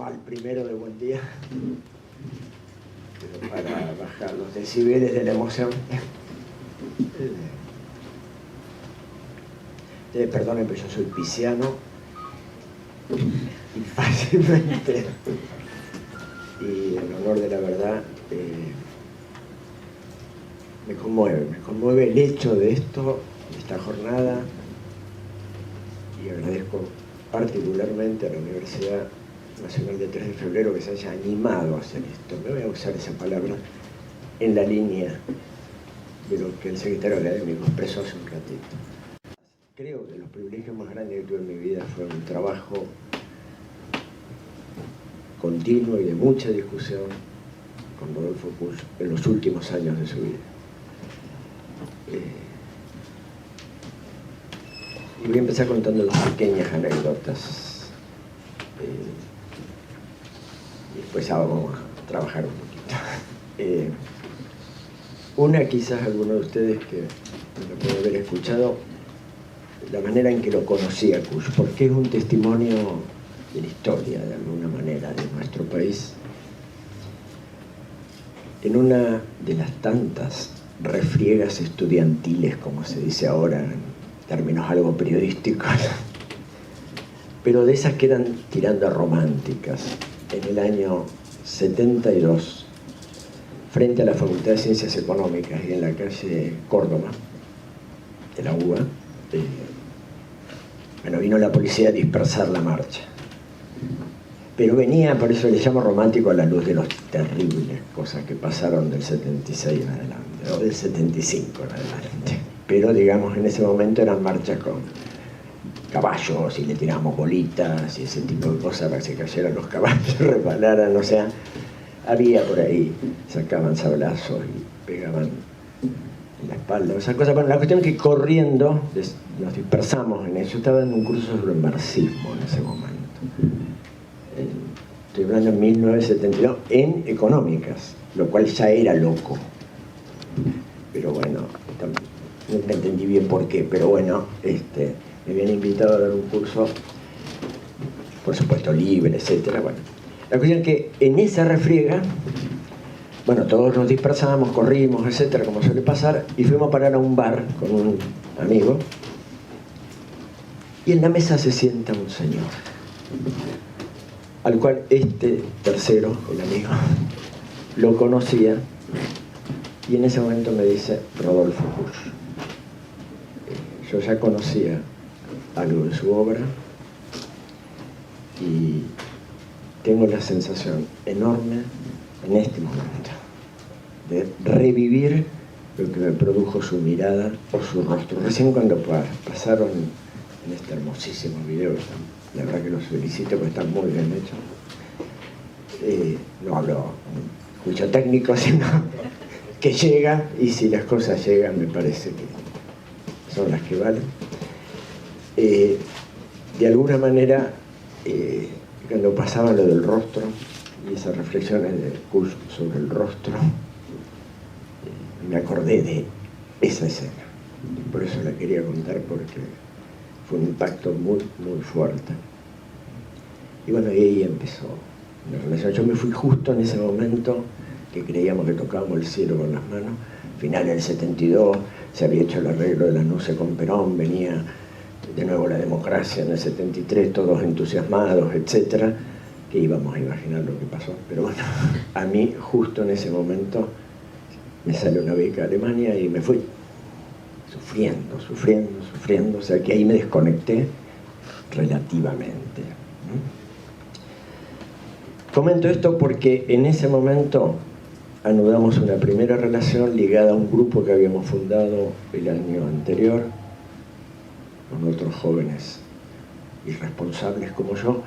mal primero de buen día, pero para bajar los decibeles de la emoción. Perdonen, pero yo soy pisciano y fácilmente, y en honor de la verdad, me conmueve el hecho de esto, de esta jornada, y agradezco particularmente a la Universidad Nacional de 3 de Febrero que se haya animado a hacer esto. Me voy a usar esa palabra en la línea de lo que el secretario académico expresó hace un ratito. Creo que los privilegios más grandes que tuve en mi vida fue un trabajo continuo y de mucha discusión con Rodolfo Kusch en los últimos años de su vida. Y voy a empezar contando dos pequeñas anécdotas. Y después vamos a trabajar un poquito. Una, quizás alguno de ustedes que lo puede haber escuchado, la manera en que lo conocía Kusch, porque es un testimonio de la historia, de alguna manera, de nuestro país. En una de las tantas refriegas estudiantiles, como se dice ahora, en términos algo periodísticos, pero de esas que eran tirando a románticas, en el año 72, frente a la Facultad de Ciencias Económicas y en la calle Córdoba, de la UBA, vino la policía a dispersar la marcha. Pero venía, por eso le llamo romántico, a la luz de los terribles cosas que pasaron del 76 en adelante, o del 75 en adelante. Pero, digamos, en ese momento eran marchas con caballos y le tirábamos bolitas y ese tipo de cosas para que se cayeran los caballos, resbalaran, o sea, había por ahí, sacaban sablazos y pegaban en la espalda, esas cosas. Bueno, la cuestión es que corriendo nos dispersamos en eso. Estaba en un curso sobre el marxismo en ese momento. Estoy hablando en 1972, en económicas, lo cual ya era loco. Pero bueno, nunca entendí bien por qué, pero bueno, me habían invitado a dar un curso, por supuesto libre, etcétera. Bueno, la cuestión es que en esa refriega, bueno, todos nos dispersamos, corrimos, etcétera, como suele pasar, y fuimos a parar a un bar con un amigo, y en la mesa se sienta un señor, al cual tercero, el amigo, lo conocía, y en ese momento me dice Rodolfo Kusch. Yo ya conocía algo de su obra y tengo la sensación enorme en este momento de revivir lo que me produjo su mirada o su rostro. Recién cuando pasaron en este hermosísimo video, la verdad que los felicito porque están muy bien hechos. No hablo mucho técnico, sino que llega, y si las cosas llegan me parece que son las que valen. De alguna manera, cuando pasaba lo del rostro y esas reflexiones de Kusch sobre el rostro, me acordé de esa escena. Por eso la quería contar, porque fue un impacto muy, muy fuerte. Y bueno, y ahí empezó la relación. Yo me fui justo en ese momento que creíamos que tocábamos el cielo con las manos. Final del 72, se había hecho el arreglo de la NUCE con Perón, venía de nuevo la democracia en el 73, todos entusiasmados, etcétera, que íbamos a imaginar lo que pasó. Pero bueno, a mí justo en ese momento me salió una beca a Alemania y me fui sufriendo, o sea que ahí me desconecté relativamente. Comento esto porque en ese momento anudamos una primera relación ligada a un grupo que habíamos fundado el año anterior con otros jóvenes irresponsables como yo,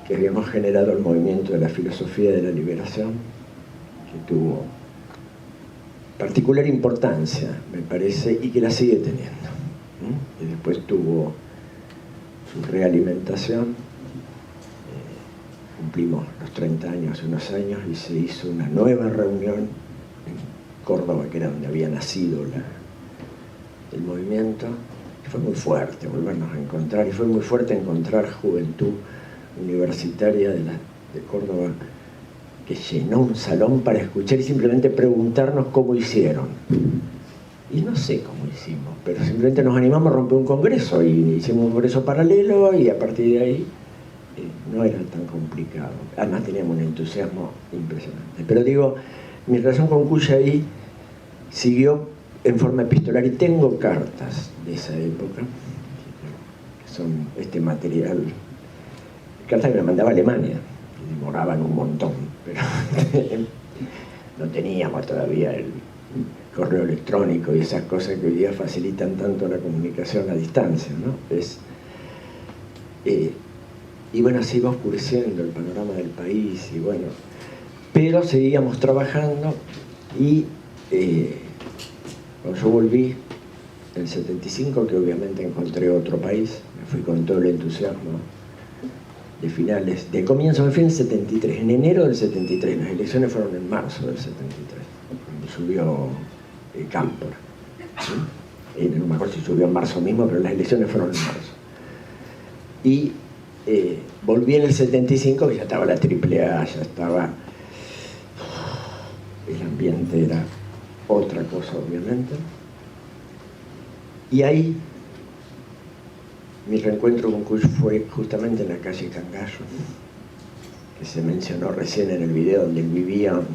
que habíamos generado el movimiento de la filosofía de la liberación, que tuvo particular importancia, me parece, y que la sigue teniendo. Y después tuvo su realimentación. Cumplimos los 30 años hace unos años y se hizo una nueva reunión en Córdoba, que era donde había nacido el movimiento. Y fue muy fuerte volvernos a encontrar, y fue muy fuerte encontrar juventud universitaria de de Córdoba, que llenó un salón para escuchar y simplemente preguntarnos cómo hicieron. Y no sé cómo hicimos, pero simplemente nos animamos a romper un congreso y hicimos un congreso paralelo y a partir de ahí no era tan complicado. Además teníamos un entusiasmo impresionante. Pero digo, mi relación con Cuyahy siguió en forma epistolar y tengo cartas de esa época, que son este material, cartas que me mandaba a Alemania, que demoraban un montón, pero no teníamos todavía el correo electrónico y esas cosas que hoy día facilitan tanto la comunicación a distancia, ¿no? Y bueno, así va oscureciendo el panorama del país, y bueno, pero seguíamos trabajando y cuando yo volví en el 75, que obviamente encontré otro país, me fui con todo el entusiasmo de comienzo, me fui en el 73, en enero del 73, las elecciones fueron en marzo del 73, cuando subió Cámpora. ¿Sí? No me acuerdo si subió en marzo mismo, pero las elecciones fueron en marzo. Y volví en el 75, que ya estaba la AAA, ya estaba... El ambiente era otra cosa, obviamente. Y ahí mi reencuentro con Kush fue justamente en la calle Cangallo, que se mencionó recién en el video, donde él vivía, un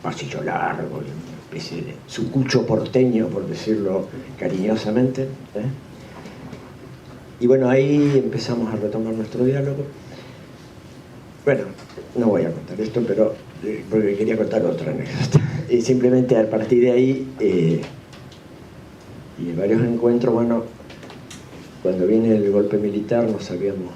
pasillo largo, una especie de sucucho porteño, por decirlo cariñosamente. Y bueno, ahí empezamos a retomar nuestro diálogo. Bueno, no voy a contar esto, pero porque quería contar otra anécdota. Y simplemente a partir de ahí, y de varios encuentros, bueno, cuando viene el golpe militar no sabíamos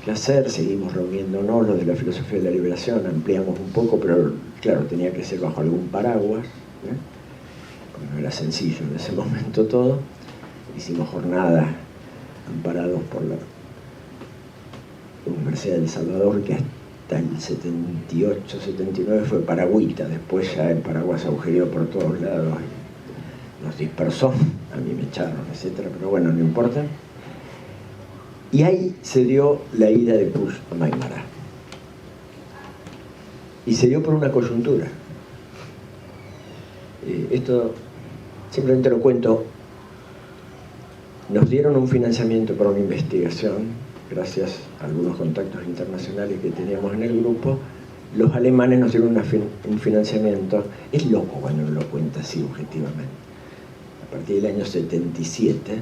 qué hacer, seguimos reuniéndonos, los de la filosofía de la liberación, ampliamos un poco, pero claro, tenía que ser bajo algún paraguas, porque no era sencillo en ese momento todo. Hicimos jornadas amparados por la Universidad del Salvador, que hasta el 78, 79 fue paragüita, después ya el paraguas se agujereó por todos lados y nos dispersó, a mí me echaron, etcétera, pero bueno, no importa. Y ahí se dio la ida de Kush a Maimará. Y se dio por una coyuntura. Esto simplemente lo cuento. Nos dieron un financiamiento para una investigación, gracias a algunos contactos internacionales que teníamos en el grupo. Los alemanes nos dieron un financiamiento. Es loco cuando uno lo cuenta así objetivamente. A partir del año 77,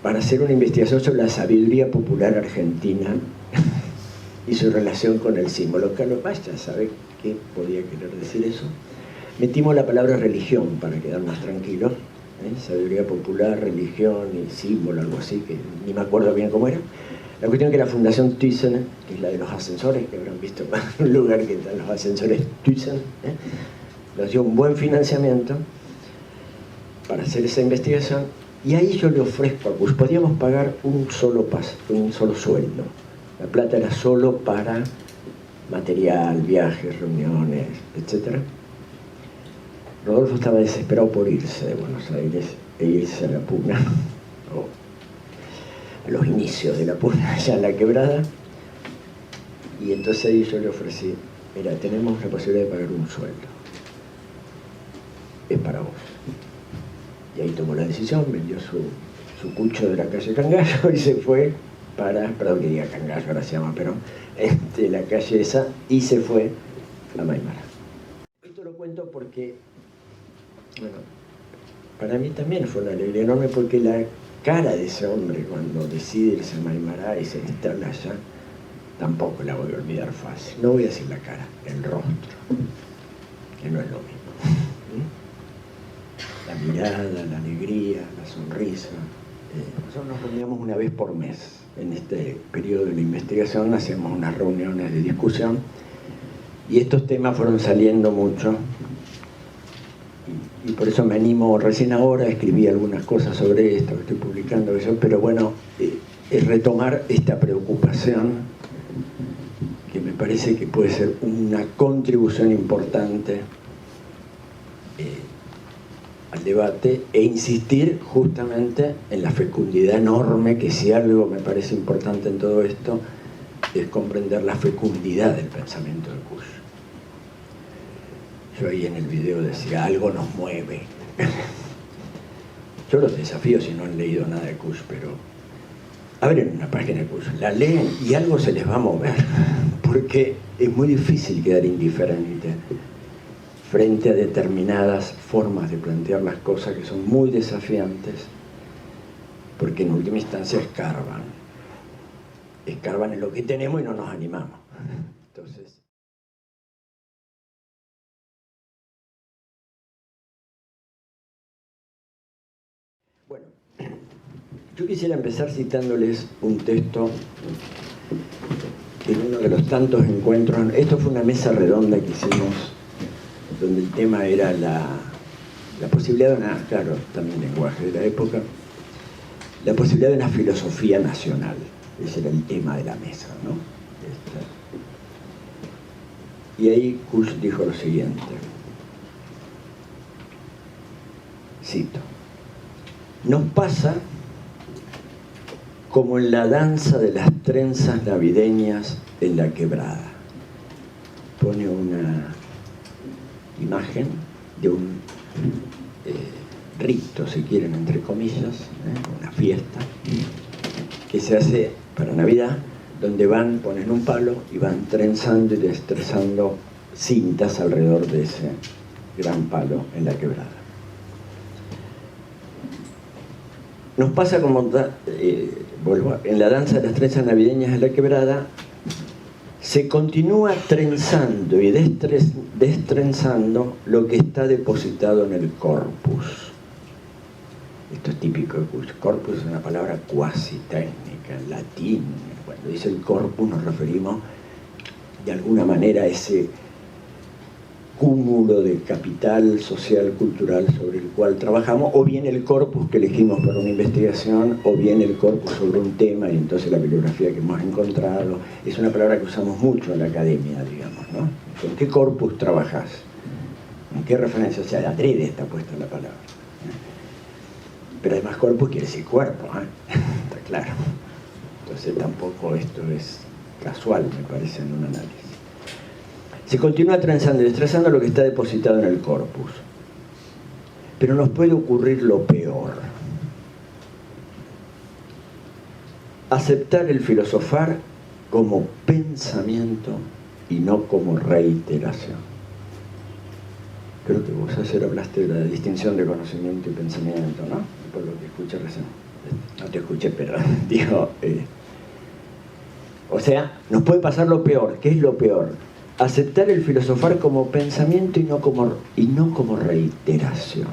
para hacer una investigación sobre la sabiduría popular argentina y su relación con el símbolo. Carlos Paz ya sabe qué podía querer decir eso. Metimos la palabra religión para quedar más tranquilos. Sabiduría popular, religión y símbolo, algo así, que ni me acuerdo bien cómo era. La cuestión es que la Fundación Thyssen, que es la de los ascensores, que habrán visto en un lugar que están los ascensores Thyssen, nos dio un buen financiamiento para hacer esa investigación, y ahí yo le ofrezco a Kush, podíamos pagar un solo sueldo. La plata era solo para material, viajes, reuniones, etc. Rodolfo estaba desesperado por irse de Buenos Aires e irse a la Puna, o a los inicios de la Puna, allá en la Quebrada. Y entonces ahí yo le ofrecí, mira, tenemos la posibilidad de pagar un sueldo. Es para vos. Y ahí tomó la decisión, vendió su cucho de la calle Cangallo y se fue para, perdón que diga Cangallo, ahora se llama Perón, la calle esa, y se fue a Maimará. Esto lo cuento porque, bueno, para mí también fue una alegría enorme, porque la cara de ese hombre cuando decide irse a Maimará y se instala allá, tampoco la voy a olvidar fácil. No voy a decir la cara, el rostro, que no es lo mismo. La mirada, la alegría, la sonrisa. Nosotros nos reuníamos una vez por mes. En este periodo de la investigación hacíamos unas reuniones de discusión y estos temas fueron saliendo mucho. Y por eso me animo, recién ahora escribí algunas cosas sobre esto que estoy publicando, pero bueno, es retomar esta preocupación que me parece que puede ser una contribución importante al debate, e insistir justamente en la fecundidad enorme, que si algo me parece importante en todo esto, es comprender la fecundidad del pensamiento de Kusch. Yo ahí en el video decía, algo nos mueve. Yo los desafío si no han leído nada de Kusch, pero abren una página de Kusch, la leen y algo se les va a mover, porque es muy difícil quedar indiferente frente a determinadas formas de plantear las cosas que son muy desafiantes, porque en última instancia escarban en lo que tenemos y no nos animamos. Entonces, bueno, yo quisiera empezar citándoles un texto en uno de los tantos encuentros. Esto fue una mesa redonda que hicimos, donde el tema era la posibilidad de una, claro, también lenguaje de la época, la posibilidad de una filosofía nacional. Ese era el tema de la mesa, ¿no? Y ahí Kusch dijo lo siguiente, cito: nos pasa como en la danza de las trenzas navideñas en la quebrada. Pone una imagen de un rito, si quieren, entre comillas, una fiesta que se hace para Navidad, donde ponen un palo y van trenzando y destrezando cintas alrededor de ese gran palo en la quebrada. Nos pasa como, en la danza de las trenzas navideñas en la quebrada, se continúa trenzando y destrenzando lo que está depositado en el corpus. Esto es típico de Kusch. Corpus es una palabra cuasi técnica, en latín. Cuando dice el corpus nos referimos de alguna manera a ese cúmulo de capital social, cultural sobre el cual trabajamos, o bien el corpus que elegimos para una investigación, o bien el corpus sobre un tema, y entonces la bibliografía que hemos encontrado. Es una palabra que usamos mucho en la academia, digamos, ¿no? ¿Con qué corpus trabajás? ¿En qué referencia? O sea, adrede está puesta la palabra. Pero además corpus quiere decir cuerpo, está claro. Entonces tampoco esto es casual, me parece, en un análisis. Se continúa trenzando y destrenzando lo que está depositado en el corpus. Pero nos puede ocurrir lo peor. Aceptar el filosofar como pensamiento y no como reiteración. Creo que vos ayer hablaste de la distinción de conocimiento y pensamiento, ¿no? Por lo que escuché recién. No te escuché, pero digo... o sea, nos puede pasar lo peor. ¿Qué es lo peor? Aceptar el filosofar como pensamiento y no como reiteración.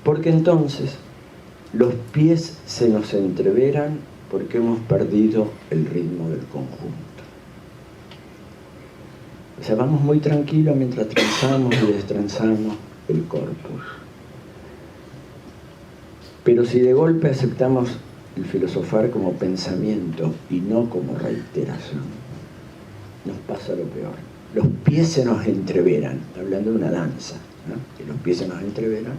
Porque entonces los pies se nos entreveran porque hemos perdido el ritmo del conjunto. O sea, vamos muy tranquilos mientras trenzamos y destrenzamos el corpus. Pero si de golpe aceptamos el filosofar como pensamiento y no como reiteración, nos pasa lo peor. Los pies se nos entreveran, hablando de una danza, ¿no? Que los pies se nos entreveran,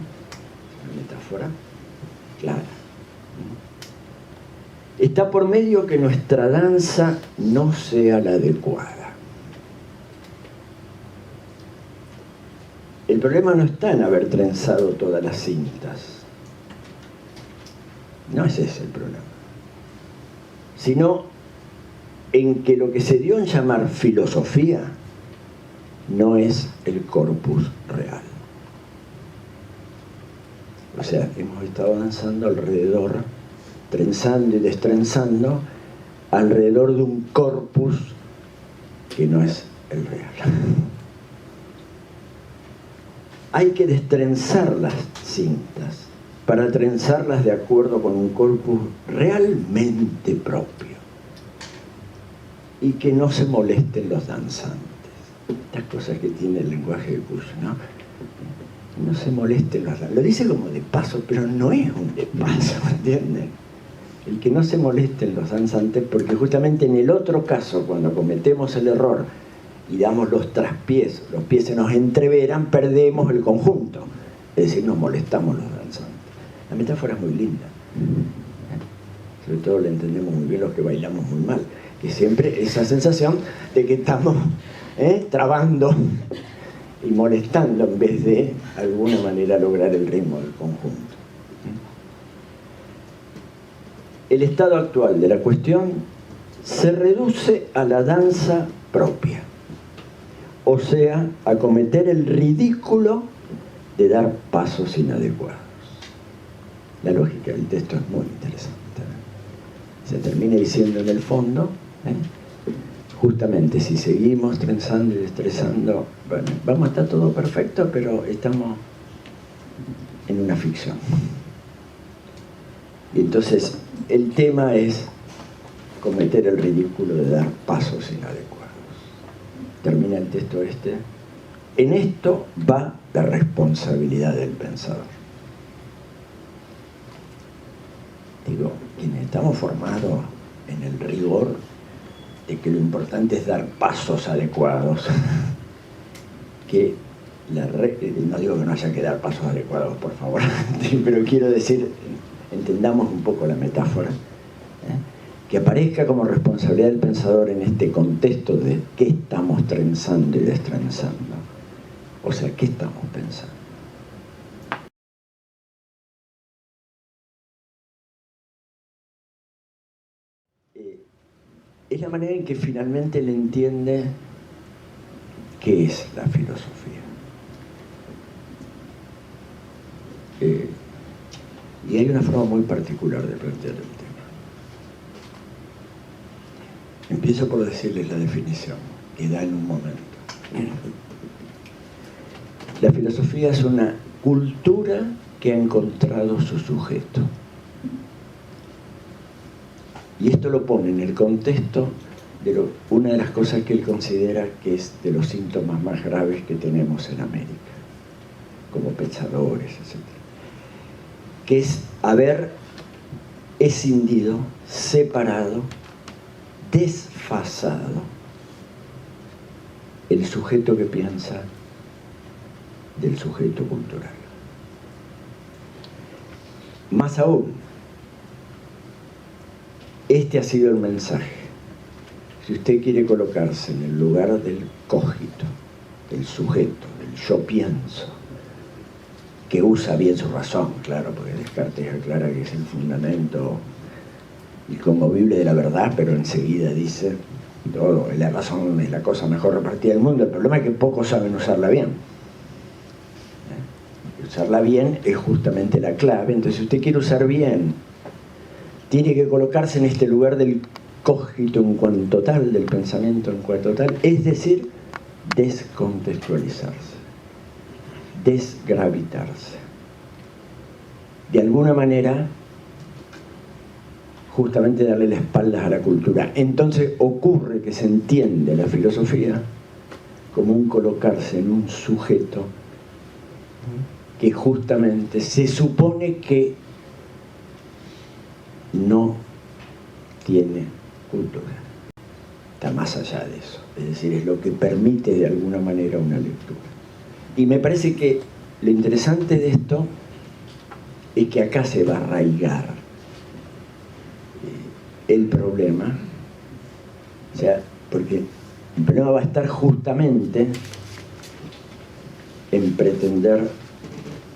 una metáfora clara. Está por medio que nuestra danza no sea la adecuada. El problema no está en haber trenzado todas las cintas. No es ese el problema. Sino en que lo que se dio en llamar filosofía no es el corpus real. O sea, hemos estado danzando alrededor, trenzando y destrenzando, alrededor de un corpus que no es el real. Hay que destrenzar las cintas para trenzarlas de acuerdo con un corpus realmente propio y que no se molesten los danzantes. Estas cosas que tiene el lenguaje de Kusch, ¿no? No se molesten los danzantes. Lo dice como de paso, pero no es un de paso, ¿entienden? El que no se molesten los danzantes, porque justamente en el otro caso, cuando cometemos el error y damos los traspiés, los pies se nos entreveran, perdemos el conjunto. Es decir, nos molestamos los danzantes. La metáfora es muy linda. sobre todo le entendemos muy bien los que bailamos muy mal, que siempre esa sensación de que estamos trabando y molestando en vez de, de alguna manera, lograr el ritmo del conjunto. El estado actual de la cuestión se reduce a la danza propia, o sea, a cometer el ridículo de dar pasos inadecuados. La lógica del texto es muy interesante. Se termina diciendo en el fondo, justamente si seguimos trenzando y destrezando, bueno, vamos a estar todo perfecto, pero estamos en una ficción. Y entonces el tema es cometer el ridículo de dar pasos inadecuados. Termina el texto este. En esto va la responsabilidad del pensador. Digo, quienes estamos formados en el rigor de que lo importante es dar pasos adecuados, que no digo que no haya que dar pasos adecuados, por favor, pero quiero decir, entendamos un poco la metáfora, que aparezca como responsabilidad del pensador en este contexto de qué estamos trenzando y destrenzando. O sea, ¿qué estamos pensando? Es la manera en que finalmente él entiende qué es la filosofía. Y hay una forma muy particular de plantear el tema. Empiezo por decirles la definición que da en un momento. La filosofía es una cultura que ha encontrado su sujeto. Y esto lo pone en el contexto de una de las cosas que él considera que es de los síntomas más graves que tenemos en América, como pensadores, etc. Que es haber escindido, separado, desfasado el sujeto que piensa del sujeto cultural. Más aún, este ha sido el mensaje. Si usted quiere colocarse en el lugar del cogito, del sujeto, del yo pienso, que usa bien su razón, claro, porque Descartes aclara que es el fundamento inconmovible de la verdad, pero enseguida dice, todo, la razón es la cosa mejor repartida del mundo, el problema es que pocos saben usarla bien. Usarla bien es justamente la clave. Entonces, si usted quiere usar bien, tiene que colocarse en este lugar del cogito en cuanto tal, del pensamiento en cuanto tal, es decir, descontextualizarse, desgravitarse. De alguna manera, justamente darle la espalda a la cultura. Entonces ocurre que se entiende la filosofía como un colocarse en un sujeto que justamente se supone que no tiene cultura. Está más allá de eso. Es decir, es lo que permite de alguna manera una lectura. Y me parece que lo interesante de esto es que acá se va a arraigar el problema. O sea, porque el problema va a estar justamente en pretender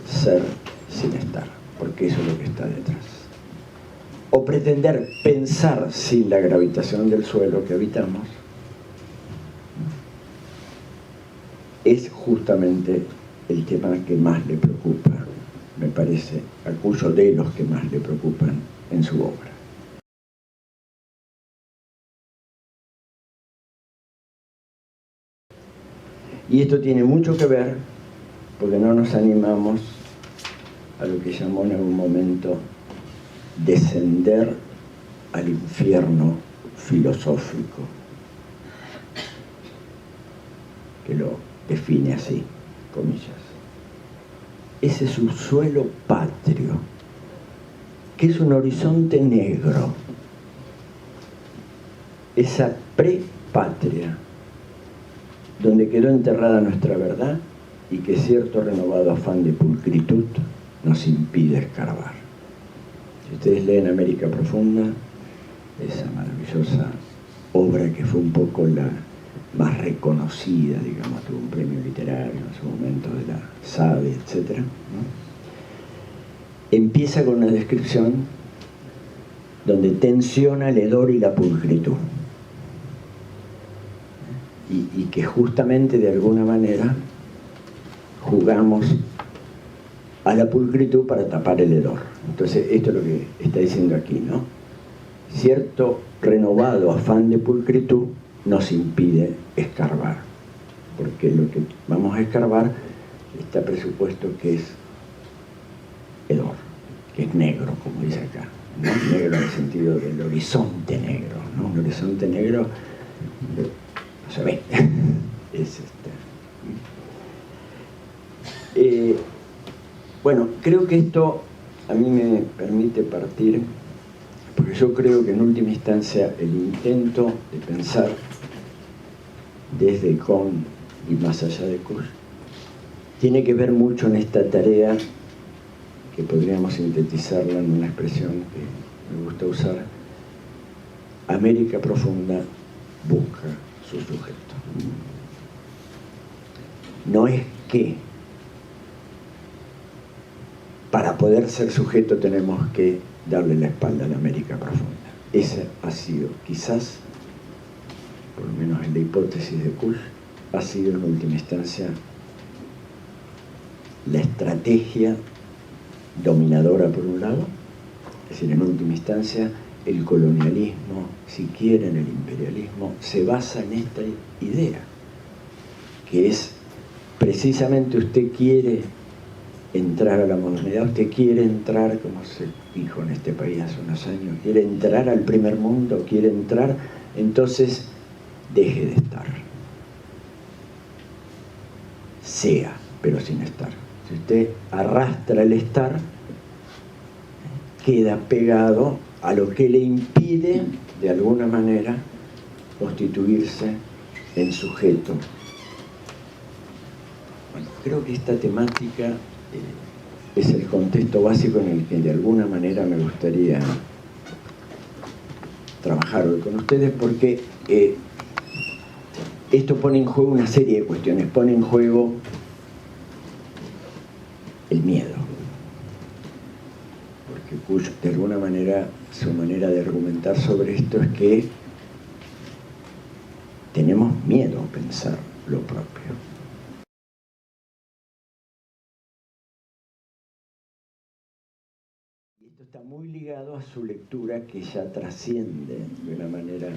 ser sin estar, porque eso es lo que está detrás. O pretender pensar sin la gravitación del suelo que habitamos es justamente el tema que más le preocupa, me parece, a cuyo de los que más le preocupan en su obra. Y esto tiene mucho que ver porque no nos animamos a lo que llamó en algún momento descender al infierno filosófico, que lo define así, comillas. Ese subsuelo patrio, que es un horizonte negro, esa prepatria, donde quedó enterrada nuestra verdad y que cierto renovado afán de pulcritud nos impide escarbar. Si ustedes leen América Profunda, esa maravillosa obra que fue un poco la más reconocida, digamos, tuvo un premio literario en su momento de la SADE, etc., ¿no? Empieza con una descripción donde tensiona el hedor y la pulcritud. Y que justamente de alguna manera jugamos a la pulcritud para tapar el hedor. Entonces, esto es lo que está diciendo aquí, ¿no? Cierto renovado afán de pulcritud nos impide escarbar, porque lo que vamos a escarbar está presupuesto que es hedor, que es negro, como dice acá, ¿no? Negro en el sentido del horizonte negro, ¿no? Un horizonte negro no se ve. Es bueno, creo que esto a mí me permite partir, porque yo creo que en última instancia el intento de pensar desde y con y más allá de Kusch tiene que ver mucho en esta tarea que podríamos sintetizarla en una expresión que me gusta usar: América Profunda busca su sujeto. No es que para poder ser sujeto tenemos que darle la espalda a la América Profunda. Esa ha sido, quizás, por lo menos en la hipótesis de Kusch, ha sido en última instancia la estrategia dominadora por un lado, es decir, en última instancia el colonialismo, si quieren el imperialismo, se basa en esta idea, que es precisamente usted quiere entrar a la modernidad, usted quiere entrar, como se dijo en este país hace unos años, quiere entrar al primer mundo, quiere entrar, entonces deje de estar. Sea, pero sin estar. Si usted arrastra el estar, queda pegado a lo que le impide, de alguna manera, constituirse en sujeto. Bueno, creo que esta temática es el contexto básico en el que de alguna manera me gustaría trabajar hoy con ustedes, porque esto pone en juego una serie de cuestiones, pone en juego el miedo, porque Kusch, de alguna manera, su manera de argumentar sobre esto es que tenemos miedo a pensar lo propio. Y esto está muy ligado a su lectura, que ya trasciende de una manera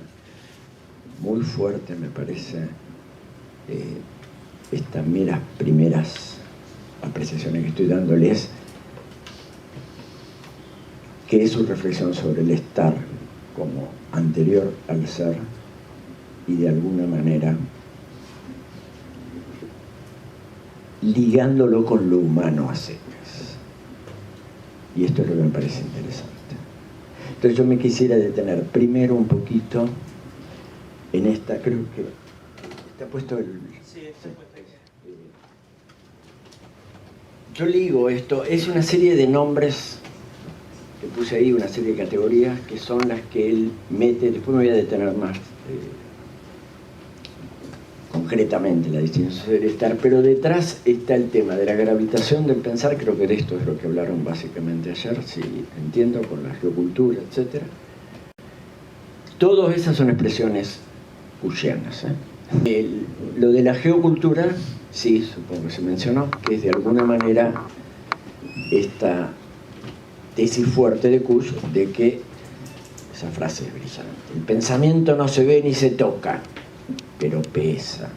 muy fuerte, me parece, estas meras primeras apreciaciones que estoy dándoles, que es su reflexión sobre el estar como anterior al ser y de alguna manera ligándolo con lo humano a secas. Y esto es lo que me parece interesante. Entonces yo me quisiera detener primero un poquito en esta, creo que está puesto el... Sí, está puesto ahí. Yo ligo esto, es una serie de nombres que puse ahí, una serie de categorías que son las que él mete, después me voy a detener más concretamente la distinción del estar, pero detrás está el tema de la gravitación del pensar. Creo que de esto es lo que hablaron básicamente ayer, si entiendo, con la geocultura, etc. Todas esas son expresiones kuschianas, lo de la geocultura, sí, supongo que se mencionó, que es de alguna manera esta tesis fuerte de Kusch de que, esa frase es brillante, el pensamiento no se ve ni se toca, pero pesa,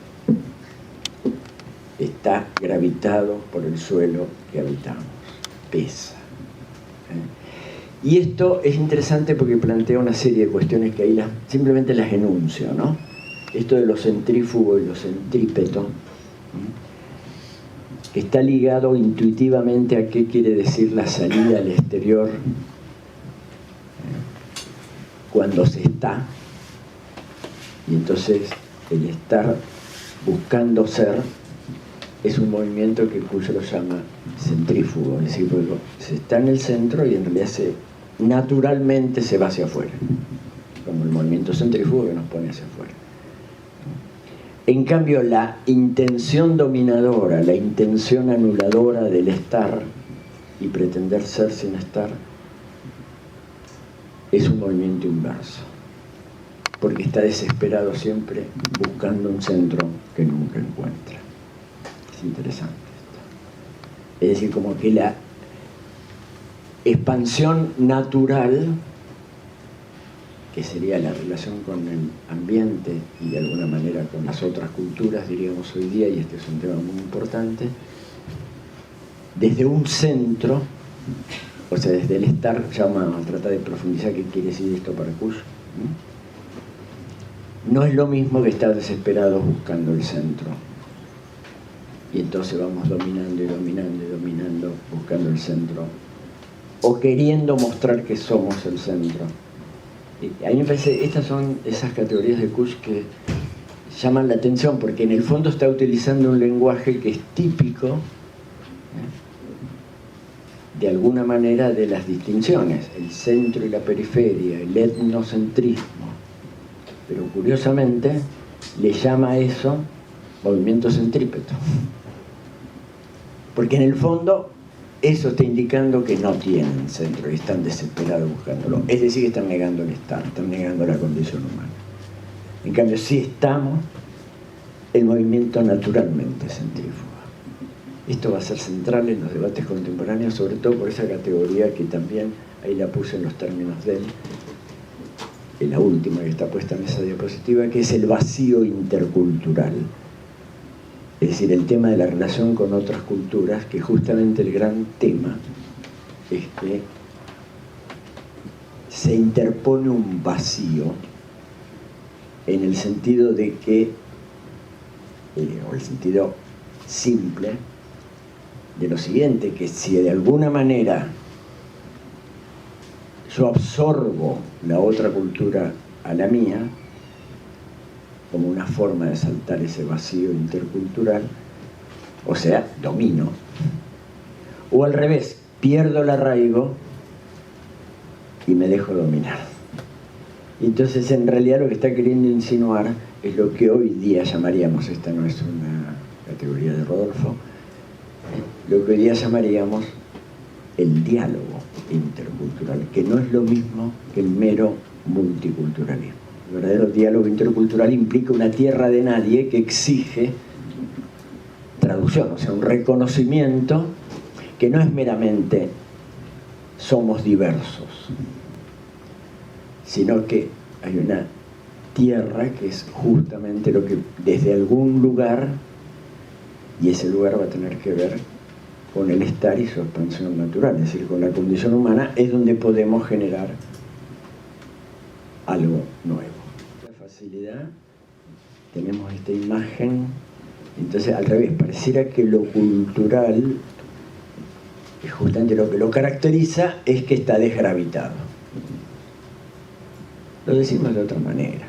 está gravitado por el suelo que habitamos, pesa. Y esto es interesante porque plantea una serie de cuestiones que ahí simplemente las enuncio, ¿no? Esto de lo centrífugo y lo centrípeto, que está ligado intuitivamente a qué quiere decir la salida al exterior cuando se está, y entonces el estar buscando ser es un movimiento que Kusch lo llama centrífugo, es decir, porque se está en el centro y en realidad se naturalmente se va hacia afuera, como el movimiento centrífugo que nos pone hacia afuera. En cambio, la intención dominadora, la intención anuladora del estar y pretender ser sin estar, es un movimiento inverso, porque está desesperado siempre buscando un centro que nunca encuentra. Es interesante esto. Es decir, como que la expansión natural, que sería la relación con el ambiente y de alguna manera con las otras culturas, diríamos hoy día, y este es un tema muy importante, desde un centro, o sea, desde el estar, ya vamos a tratar de profundizar qué quiere decir esto para Kush, no es lo mismo que estar desesperados buscando el centro. Y entonces vamos dominando y dominando y dominando, buscando el centro, o queriendo mostrar que somos el centro. Y a mí me parece, estas son esas categorías de Kush que llaman la atención, porque en el fondo está utilizando un lenguaje que es típico, de alguna manera, de las distinciones, el centro y la periferia, el etnocentrismo. Pero curiosamente le llama a eso movimiento centrípeto. Porque en el fondo eso está indicando que no tienen centro y están desesperados buscándolo. Es decir, que están negando el estar, están negando la condición humana. En cambio, sí estamos, el movimiento naturalmente centrífugo. Esto va a ser central en los debates contemporáneos, sobre todo por esa categoría que también, ahí la puse en los términos de él, en la última que está puesta en esa diapositiva, que es el vacío intercultural. Es decir, el tema de la relación con otras culturas, que justamente el gran tema es que se interpone un vacío en el sentido de que, o el sentido simple, de lo siguiente, que si de alguna manera yo absorbo la otra cultura a la mía, como una forma de saltar ese vacío intercultural, o sea, domino, o al revés, pierdo el arraigo y me dejo dominar. Y entonces en realidad lo que está queriendo insinuar es lo que hoy día llamaríamos, esta no es una categoría de Rodolfo, lo que hoy día llamaríamos el diálogo intercultural, que no es lo mismo que el mero multiculturalismo. El verdadero diálogo intercultural implica una tierra de nadie que exige traducción, o sea, un reconocimiento que no es meramente somos diversos, sino que hay una tierra que es justamente lo que desde algún lugar, y ese lugar va a tener que ver con el estar y su expansión natural, es decir, con la condición humana, es donde podemos generar algo nuevo. La facilidad, tenemos esta imagen, entonces al revés, pareciera que lo cultural, justamente lo que lo caracteriza, es que está desgravitado. Lo decimos de otra manera.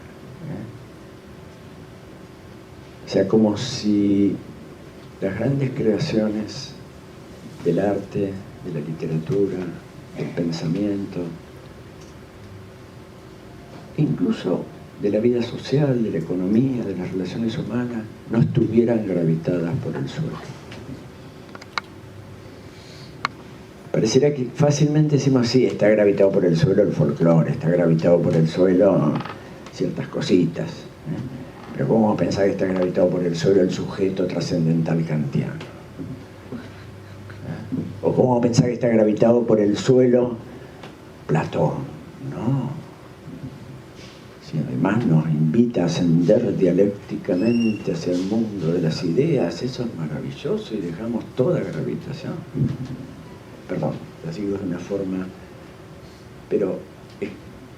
O sea, como si las grandes creaciones del arte, de la literatura, del pensamiento, incluso de la vida social, de la economía, de las relaciones humanas, no estuvieran gravitadas por el suelo. Pareciera que fácilmente decimos, sí, está gravitado por el suelo el folclore, está gravitado por el suelo ciertas cositas, pero ¿cómo vamos a pensar que está gravitado por el suelo el sujeto trascendental kantiano? ¿O cómo vamos a pensar que está gravitado por el suelo Platón? No. Si además nos invita a ascender dialécticamente hacia el mundo de las ideas, eso es maravilloso y dejamos toda gravitación. Perdón, lo digo de una forma, pero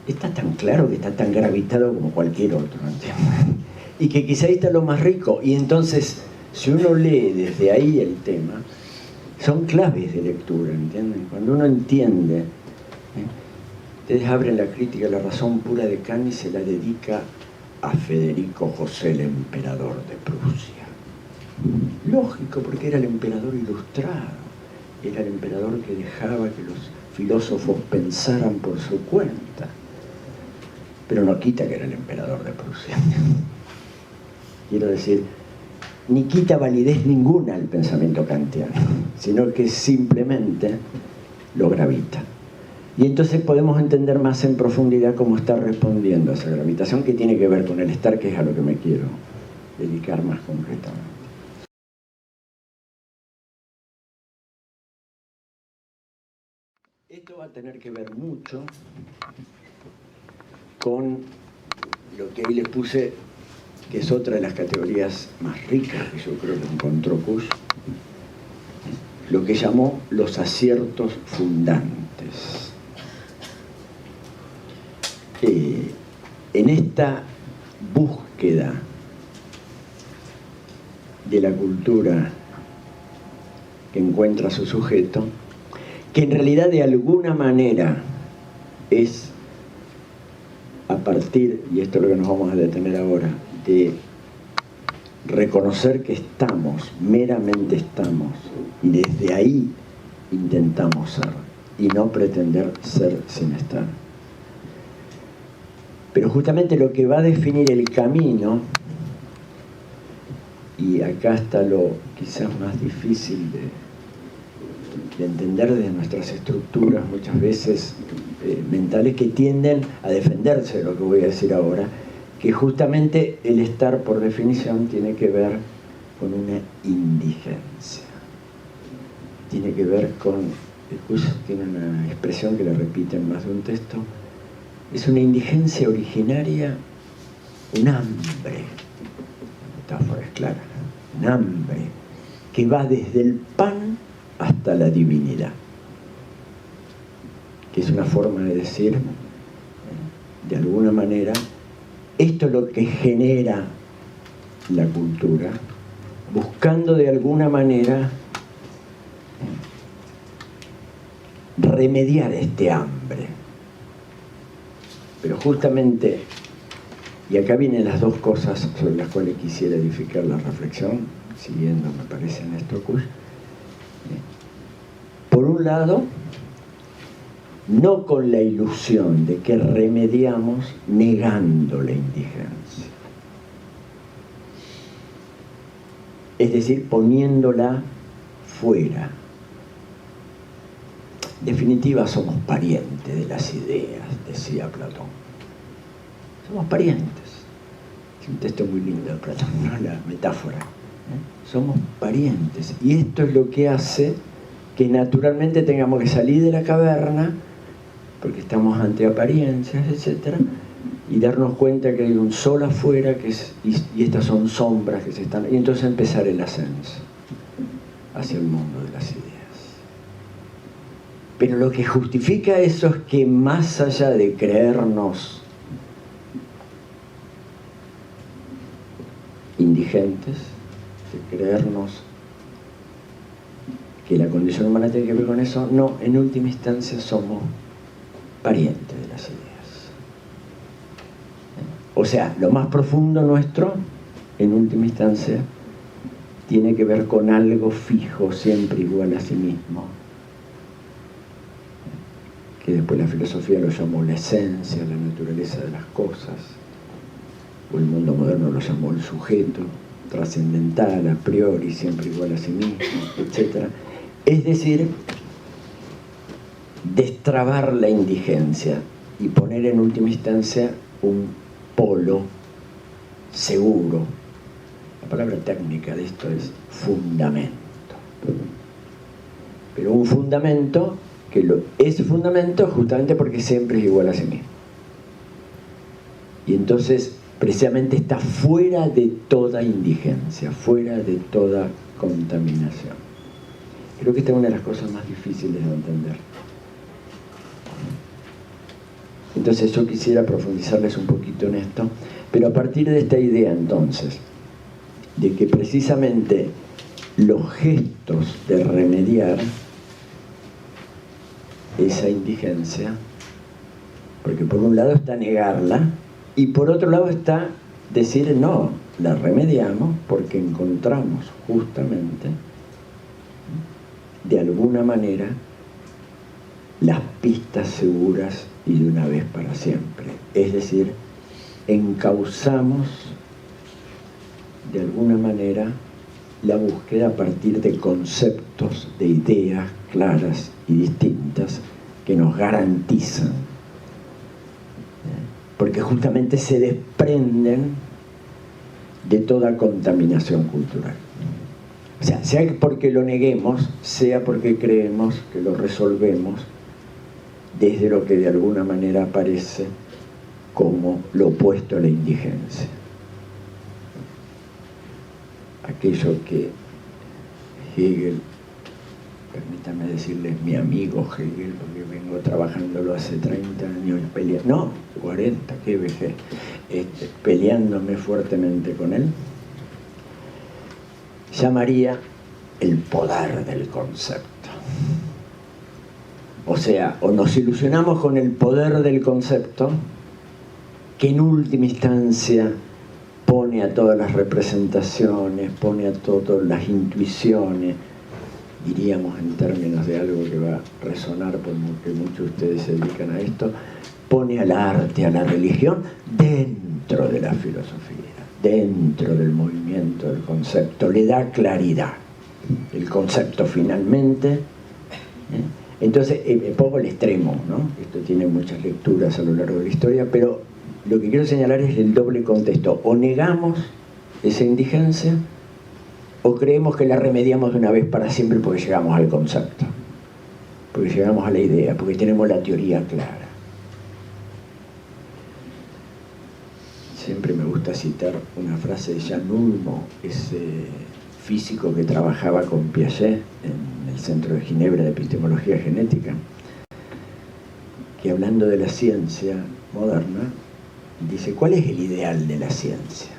está tan claro que está tan gravitado como cualquier otro, ¿entiendes? Y que quizá ahí está lo más rico, y entonces, si uno lee desde ahí el tema, son claves de lectura, ¿entienden? Cuando uno entiende, ustedes abren la crítica, la razón pura de Kant y se la dedica a Federico José, el emperador de Prusia. Lógico, porque era el emperador ilustrado. Era el emperador que dejaba que los filósofos pensaran por su cuenta, pero no quita que era el emperador de Prusia. Quiero decir, ni quita validez ninguna al pensamiento kantiano, sino que simplemente lo gravita. Y entonces podemos entender más en profundidad cómo está respondiendo a esa gravitación, que tiene que ver con el estar, que es a lo que me quiero dedicar más concretamente. Esto va a tener que ver mucho con lo que ahí les puse, que es otra de las categorías más ricas que yo creo que encontró Kusch, lo que llamó los aciertos fundantes. En esta búsqueda de la cultura que encuentra su sujeto, que en realidad de alguna manera es a partir, y esto es lo que nos vamos a detener ahora, de reconocer que estamos, meramente estamos, y desde ahí intentamos ser, y no pretender ser sin estar. Pero justamente lo que va a definir el camino, y acá está lo quizás más difícil de entender de nuestras estructuras muchas veces mentales, que tienden a defenderse de lo que voy a decir ahora, que justamente el estar por definición tiene que ver con una indigencia, tiene que ver con, Kusch tiene una expresión que le repite en más de un texto, es una indigencia originaria, un hambre, la metáfora es clara, un hambre que va desde el pan hasta la divinidad, que es una forma de decir, de alguna manera, esto es lo que genera la cultura, buscando de alguna manera remediar este hambre. Pero justamente, y acá vienen las dos cosas sobre las cuales quisiera edificar la reflexión, siguiendo, me parece, Néstor Kusch. Por un lado, no con la ilusión de que remediamos negando la indigencia, es decir, poniéndola fuera. En definitiva, somos parientes de las ideas, decía Platón. Somos parientes. Es un texto muy lindo de Platón, ¿no? La metáfora. Somos parientes. Y esto es lo que hace que naturalmente tengamos que salir de la caverna, porque estamos ante apariencias, etc., y darnos cuenta que hay un sol afuera, y estas son sombras que se están... Y entonces empezar el ascenso hacia el mundo de las ideas. Pero lo que justifica eso es que más allá de creernos indigentes, de creernos que la condición humana tiene que ver con eso, no, en última instancia somos parientes de las ideas. O sea, lo más profundo nuestro, en última instancia, tiene que ver con algo fijo, siempre igual a sí mismo, que después la filosofía lo llamó la esencia, la naturaleza de las cosas, o el mundo moderno lo llamó el sujeto, trascendental, a priori, siempre igual a sí mismo, etc. Es decir, destrabar la indigencia y poner en última instancia un polo seguro. La palabra técnica de esto es fundamento. Pero un fundamento que es fundamento justamente porque siempre es igual a sí mismo. Y entonces precisamente está fuera de toda indigencia, fuera de toda contaminación. Creo que esta es una de las cosas más difíciles de entender. Entonces yo quisiera profundizarles un poquito en esto, pero a partir de esta idea entonces, de que precisamente los gestos de remediar esa indigencia, porque por un lado está negarla, y por otro lado está decir no, la remediamos porque encontramos justamente, de alguna manera, las pistas seguras y de una vez para siempre. Es decir, encauzamos de alguna manera la búsqueda a partir de conceptos, de ideas claras y distintas que nos garantizan, porque justamente se desprenden de toda contaminación cultural. O sea porque lo neguemos, sea porque creemos que lo resolvemos desde lo que de alguna manera aparece como lo opuesto a la indigencia. Aquello que Hegel, permítame decirles mi amigo Hegel, porque vengo trabajándolo hace 30 años, 40, qué vejez, peleándome fuertemente con él, llamaría el poder del concepto. O sea, o nos ilusionamos con el poder del concepto, que en última instancia pone a todas las representaciones, pone a todas las intuiciones, diríamos en términos de algo que va a resonar porque muchos de ustedes se dedican a esto, pone al arte, a la religión, dentro de la filosofía, dentro del movimiento del concepto, le da claridad. El concepto finalmente, entonces pongo el extremo, ¿no? Esto tiene muchas lecturas a lo largo de la historia, pero lo que quiero señalar es el doble contexto. O negamos esa indigencia, o creemos que la remediamos de una vez para siempre porque llegamos al concepto, porque llegamos a la idea, porque tenemos la teoría clara. Siempre me gusta citar una frase de Jan Ulmo, ese físico que trabajaba con Piaget en el Centro de Ginebra de Epistemología Genética, que hablando de la ciencia moderna, dice: ¿cuál es el ideal de la ciencia?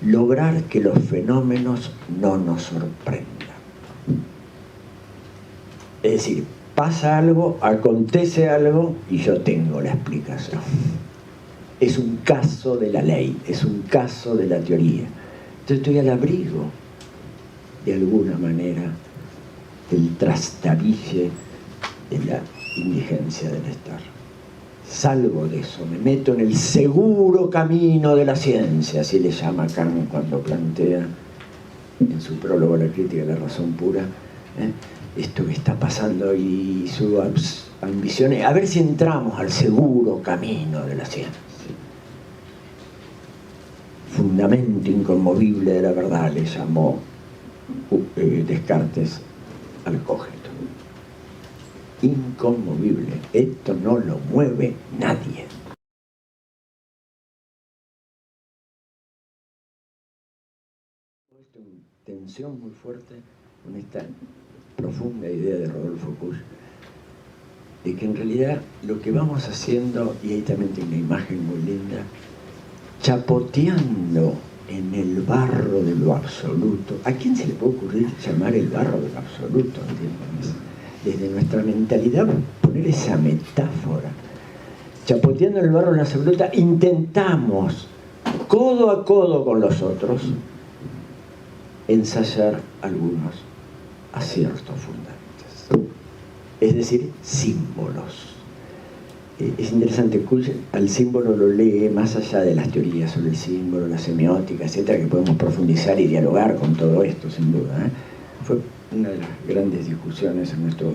Lograr que los fenómenos no nos sorprendan. Es decir, pasa algo, acontece algo y yo tengo la explicación. Es un caso de la ley, es un caso de la teoría. Entonces estoy al abrigo, de alguna manera, del trastabille de la indigencia del estar. Salgo de eso, me meto en el seguro camino de la ciencia, así le llama Kant cuando plantea en su prólogo a la crítica de la razón pura, esto que está pasando y su ambición es a ver si entramos al seguro camino de la ciencia. Fundamento inconmovible de la verdad, le llamó Descartes al cogito. Inconmovible, esto no lo mueve nadie. Tensión muy fuerte con esta profunda idea de Rodolfo Kusch, de que en realidad lo que vamos haciendo, y ahí también tiene una imagen muy linda, chapoteando en el barro de lo absoluto. ¿A quién se le puede ocurrir llamar el barro de lo absoluto? ¿Entiendes? Desde nuestra mentalidad, poner esa metáfora. Chapoteando en el barro de lo absoluto, intentamos, codo a codo con los otros, ensayar algunos aciertos fundantes. Es decir, símbolos. Es interesante, Kusch al símbolo lo lee más allá de las teorías sobre el símbolo, la semiótica, etcétera, que podemos profundizar y dialogar con todo esto, sin duda. Fue una de las grandes discusiones en nuestros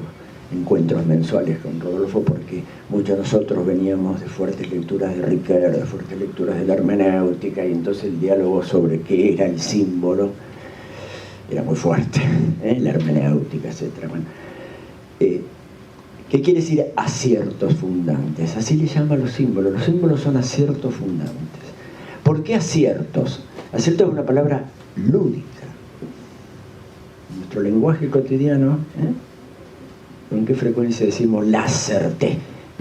encuentros mensuales con Rodolfo, porque muchos de nosotros veníamos de fuertes lecturas de Ricoeur, de fuertes lecturas de la hermenéutica, y entonces el diálogo sobre qué era el símbolo era muy fuerte, la hermenéutica, etcétera. Bueno, ¿qué quiere decir aciertos fundantes? Así le llaman los símbolos. Los símbolos son aciertos fundantes. ¿Por qué aciertos? Acierto es una palabra lúdica. En nuestro lenguaje cotidiano, ¿con qué frecuencia decimos la acerté?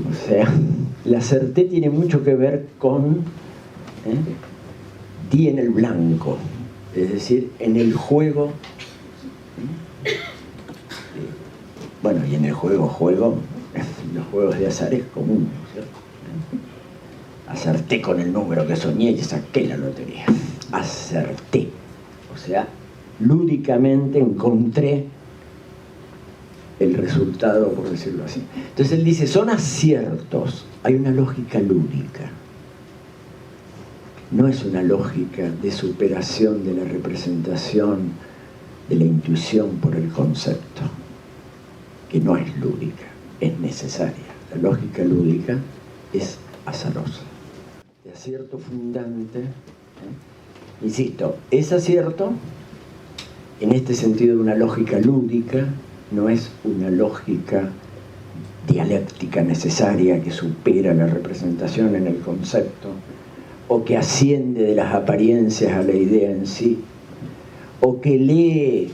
O sea, la acerté tiene mucho que ver con di en el blanco. Es decir, en el juego. Bueno, y en el juego, los juegos de azar es común, ¿cierto? Acerté con el número que soñé y saqué la lotería. Acerté. O sea, lúdicamente encontré el resultado, por decirlo así. Entonces él dice, son aciertos, hay una lógica lúdica. No es una lógica de superación de la representación, de la intuición por el concepto, que no es lúdica, es necesaria. La lógica lúdica es azarosa. De acierto fundante, insisto, es acierto en este sentido de una lógica lúdica, no es una lógica dialéctica necesaria que supera la representación en el concepto, o que asciende de las apariencias a la idea en sí, o que lee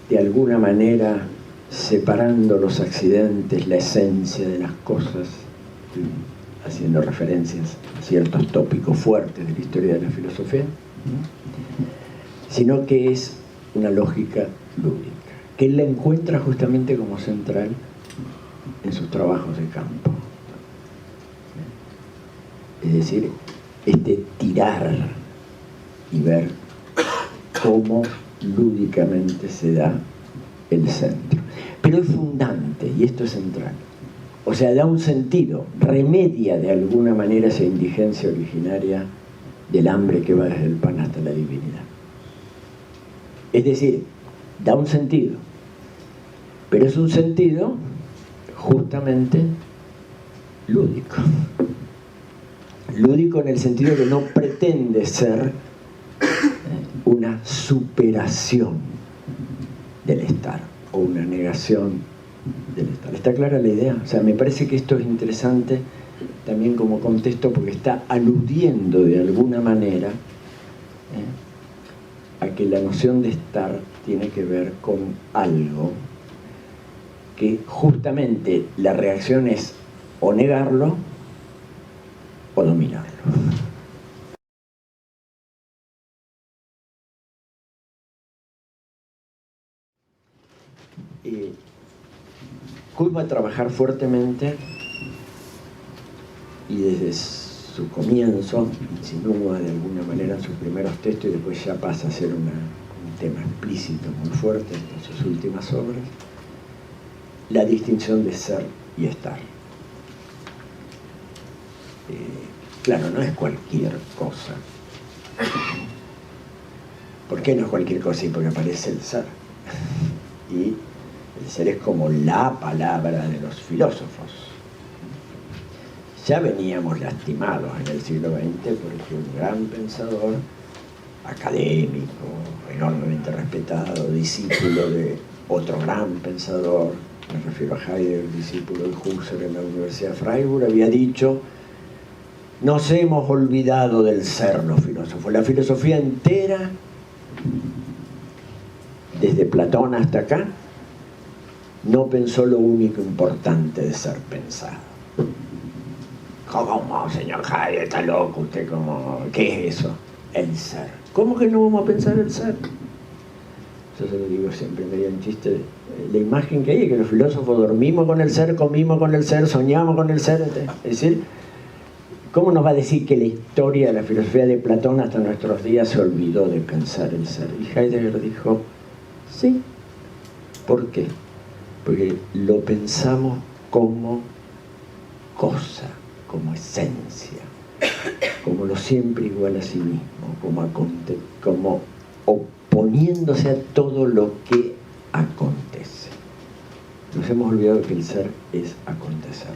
de alguna manera, separando los accidentes, la esencia de las cosas, haciendo referencias a ciertos tópicos fuertes de la historia de la filosofía, sino que es una lógica lúdica, que él la encuentra justamente como central en sus trabajos de campo. Es decir, este tirar y ver cómo lúdicamente se da el centro. Pero es fundante, y esto es central. O sea, da un sentido, remedia de alguna manera esa indigencia originaria del hambre que va desde el pan hasta la divinidad. Es decir, da un sentido, pero es un sentido justamente lúdico. Lúdico en el sentido que no pretende ser una superación del estar o una negación del estar. ¿Está clara la idea? O sea, me parece que esto es interesante también como contexto porque está aludiendo de alguna manera a que la noción de estar tiene que ver con algo que justamente la reacción es o negarlo o dominarlo. Kuhn va a trabajar fuertemente y desde su comienzo insinúa de alguna manera en sus primeros textos y después ya pasa a ser un tema explícito muy fuerte en sus últimas obras, la distinción de ser y estar. Claro, no es cualquier cosa. ¿Por qué no es cualquier cosa? Y porque aparece el ser. Y el ser es como la palabra de los filósofos. Ya veníamos lastimados en el siglo XX porque un gran pensador, académico, enormemente respetado, discípulo de otro gran pensador, me refiero a Heidegger, discípulo de Husserl en la Universidad de Freiburg, había dicho: nos hemos olvidado del ser los filósofos. La filosofía entera, desde Platón hasta acá, no pensó lo único importante de ser pensado. ¿Cómo, señor Heidegger? ¿Está loco usted? ¿Qué es eso? El ser. ¿Cómo que no vamos a pensar el ser? Yo se lo digo siempre, medio en chiste, la imagen que hay es que los filósofos dormimos con el ser, comimos con el ser, soñamos con el ser. Es decir, ¿cómo nos va a decir que la historia de la filosofía de Platón hasta nuestros días se olvidó de pensar el ser? Y Heidegger dijo, sí. ¿Por qué? Porque lo pensamos como cosa, como esencia, como lo siempre igual a sí mismo, como oponiéndose a todo lo que acontece. Nos hemos olvidado que el ser es acontecer,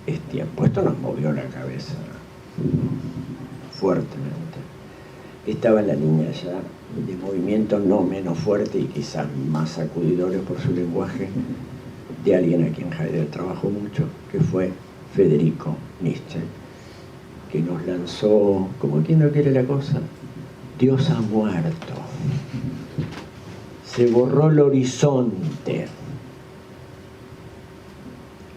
es tiempo. Esto nos movió la cabeza fuertemente. Estaba en la línea ya de movimiento no menos fuerte y quizás más sacudidores por su lenguaje de alguien a quien Heidegger trabajó mucho, que fue Federico Nietzsche, que nos lanzó, como quien no quiere la cosa, Dios ha muerto, se borró el horizonte.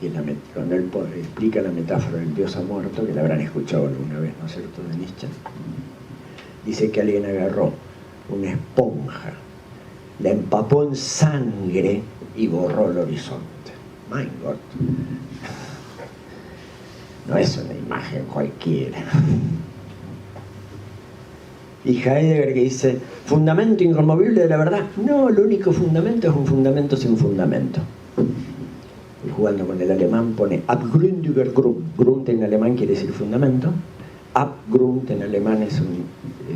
Y cuando él explica la metáfora del Dios ha muerto, que la habrán escuchado alguna vez, ¿no es cierto?, de Nietzsche, dice que alguien agarró una esponja, la empapó en sangre y borró el horizonte. Mein Gott. No es una imagen cualquiera. Y Heidegger que dice, fundamento inconmovible de la verdad. No, el único fundamento es un fundamento sin fundamento. Y jugando con el alemán pone Abgründiger Grund. Grund en alemán quiere decir fundamento. Abgrund en alemán es un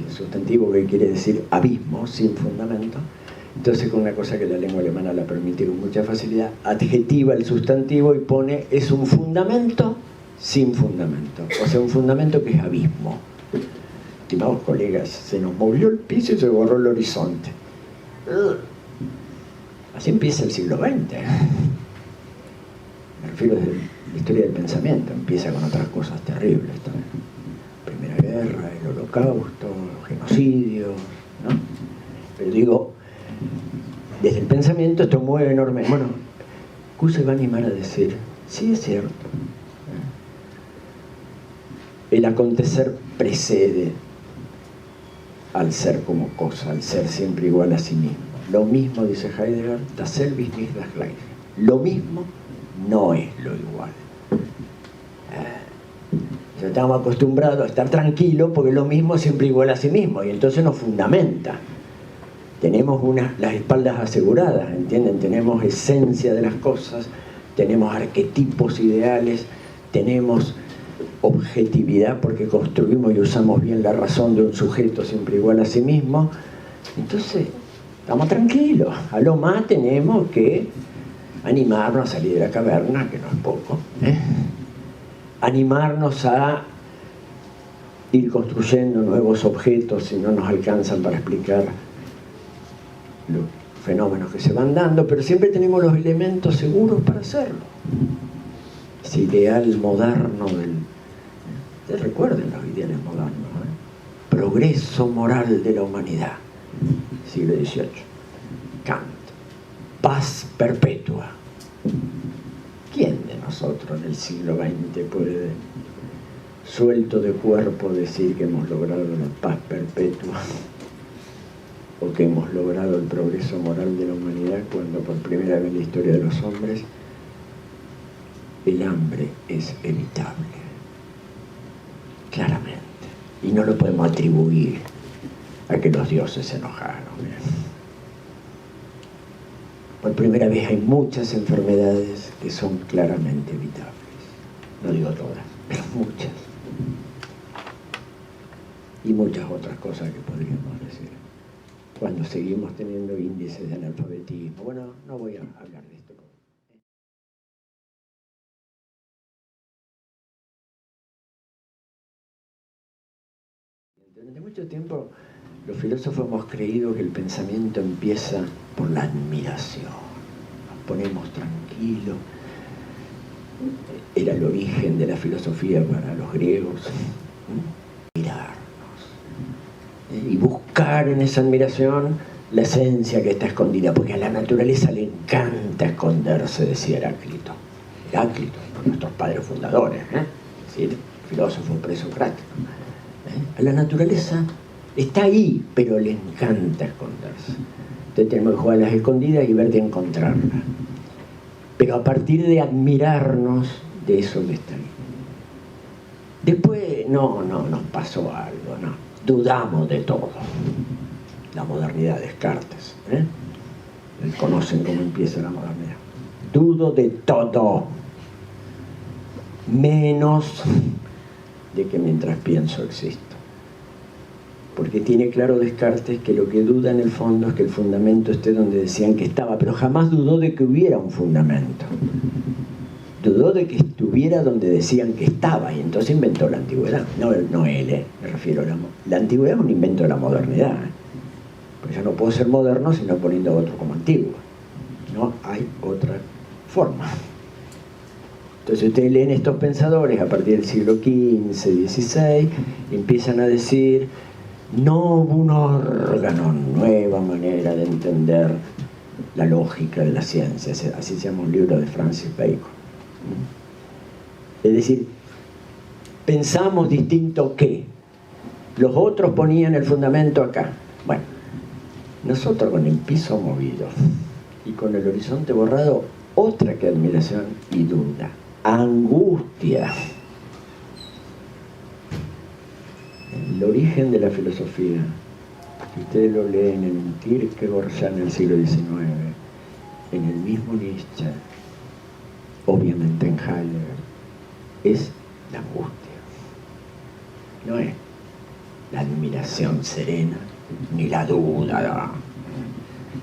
sustantivo que quiere decir abismo, sin fundamento. Entonces, con una cosa que la lengua alemana la permite con mucha facilidad, adjetiva el sustantivo y pone es un fundamento sin fundamento. O sea, un fundamento que es abismo. Estimados colegas, se nos movió el piso y se borró el horizonte. Así empieza el siglo XX. Me refiero a la historia del pensamiento. Empieza con otras cosas terribles también. Primera Guerra, el Holocausto, los genocidios, ¿no? Pero digo, desde el pensamiento esto mueve enorme. Bueno, Q se va a animar a decir, sí es cierto. El acontecer precede al ser como cosa, al ser siempre igual a sí mismo. Lo mismo, dice Heidegger, dasselbe ist nicht das Gleiche. Lo mismo no es lo igual. Ya estamos acostumbrados a estar tranquilos porque lo mismo es siempre igual a sí mismo y entonces nos fundamenta. Tenemos las espaldas aseguradas, ¿entienden? Tenemos esencia de las cosas, tenemos arquetipos ideales, tenemos objetividad porque construimos y usamos bien la razón de un sujeto siempre igual a sí mismo. Entonces, estamos tranquilos. A lo más tenemos que animarnos a salir de la caverna, que no es poco, animarnos a ir construyendo nuevos objetos si no nos alcanzan para explicar los fenómenos que se van dando, pero siempre tenemos los elementos seguros para hacerlo. Ese ideal moderno ustedes recuerden los ideales modernos, progreso moral de la humanidad, siglo XVIII. Kant, paz perpetua. ¿Quién de nosotros en el siglo XX puede, suelto de cuerpo, decir que hemos logrado la paz perpetua o que hemos logrado el progreso moral de la humanidad cuando por primera vez en la historia de los hombres el hambre es evitable? Claramente. Y no lo podemos atribuir a que los dioses se enojaron. Por primera vez hay muchas enfermedades que son claramente evitables. No digo todas, pero muchas. Y muchas otras cosas que podríamos decir. Cuando seguimos teniendo índices de analfabetismo. Bueno, no voy a hablar de esto. Durante mucho tiempo los filósofos hemos creído que el pensamiento empieza por la admiración. Nos ponemos tranquilos. Era el origen de la filosofía para los griegos. Mirarnos. Y buscar en esa admiración la esencia que está escondida, porque a la naturaleza le encanta esconderse, decía Heráclito. Heráclito, nuestros padres fundadores, es decir, filósofo presocrático. A la naturaleza está ahí, pero le encanta esconderse. Entonces tenemos que jugar a las escondidas y ver de encontrarla. Pero a partir de admirarnos de eso que está ahí. Después, no, nos pasó algo, no. Dudamos de todo. La modernidad de Descartes. Conocen cómo empieza la modernidad. Dudo de todo. Menos de que mientras pienso existo. Porque tiene claro Descartes que lo que duda en el fondo es que el fundamento esté donde decían que estaba, pero jamás dudó de que hubiera un fundamento. Dudó de que estuviera donde decían que estaba, y entonces inventó la antigüedad. No él, me refiero a la antigüedad, es un invento de la modernidad. Porque yo no puedo ser moderno sino poniendo a otro como antiguo. No hay otra forma. Entonces ustedes leen estos pensadores a partir del siglo XV, XVI, y empiezan a decir, no hubo un órgano, nueva manera de entender la lógica de la ciencia. Así se llama un libro de Francis Bacon. Es decir, pensamos distinto que los otros ponían el fundamento acá. Bueno, nosotros con el piso movido y con el horizonte borrado, otra que admiración y duda. Angustia. El origen de la filosofía, si ustedes lo leen en Kierkegaard ya en el siglo XIX, en el mismo Nietzsche, obviamente en Heidegger, es la angustia. No es la admiración serena, ni la duda,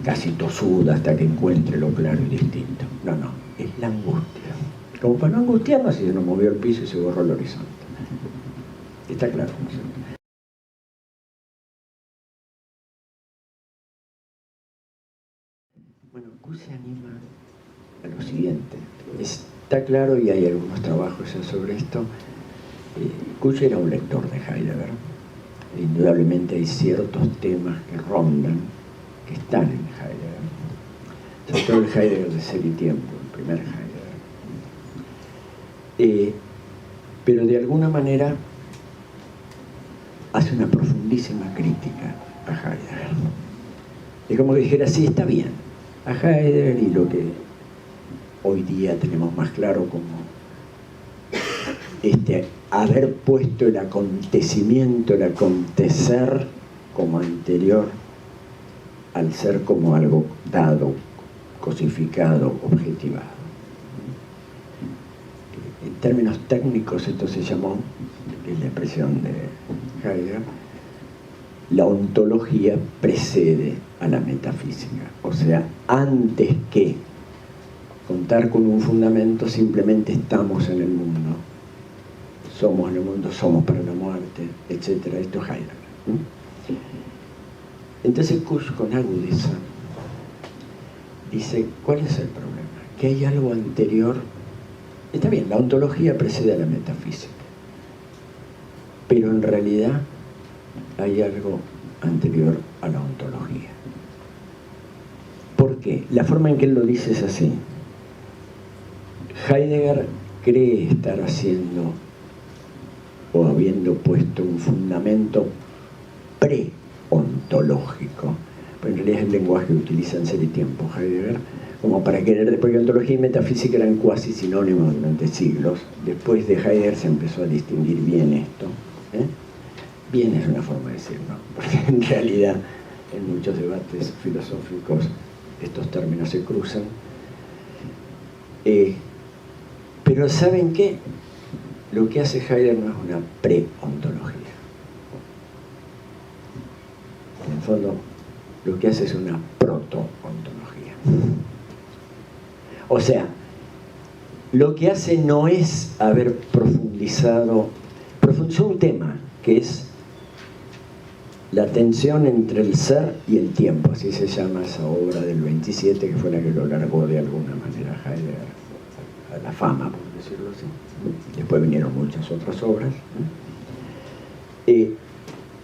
casi tosuda hasta que encuentre lo claro y distinto. No, no, es la angustia. Como para no angustiarnos, si se nos movió el piso y se borró el horizonte. Está claro, ¿no es cierto? Bueno, Kuhn se anima a lo siguiente. Está claro, y hay algunos trabajos ya sobre esto. Kuhn era un lector de Heidegger. Indudablemente hay ciertos temas que rondan, que están en Heidegger. Sobre todo el Heidegger de Ser y Tiempo, el primer Heidegger. Pero de alguna manera hace una profundísima crítica a Heidegger. Es como que dijera, sí, está bien, a Heidegger, y lo que hoy día tenemos más claro como haber puesto el acontecimiento, el acontecer como anterior al ser como algo dado, cosificado, objetivado. En términos técnicos esto se llamó, que es la expresión de Heidegger, la ontología precede a la metafísica. O sea, antes que contar con un fundamento, simplemente estamos en el mundo. Somos en el mundo, somos para la muerte, etc. Esto es Heidegger. Entonces Kuhn, con agudeza, dice, ¿cuál es el problema? Que hay algo anterior. Está bien, la ontología precede a la metafísica. Pero en realidad hay algo anterior a la ontología. ¿Por qué? La forma en que él lo dice es así. Heidegger cree estar haciendo o habiendo puesto un fundamento pre-ontológico, pero en realidad es el lenguaje que utiliza en Ser y Tiempo Heidegger, como para querer, porque ontología y metafísica eran cuasi sinónimos durante siglos. Después de Heidegger se empezó a distinguir bien esto. Bien es una forma de decirlo, porque en realidad en muchos debates filosóficos estos términos se cruzan. Pero ¿saben qué? Lo que hace Heidegger no es una pre-ontología. En el fondo, lo que hace es una proto-ontología. O sea, lo que hace no es haber profundizó un tema, que es la tensión entre el ser y el tiempo. Así se llama esa obra del 27, que fue la que lo largó de alguna manera Heidegger a la fama, por decirlo así. Después vinieron muchas otras obras.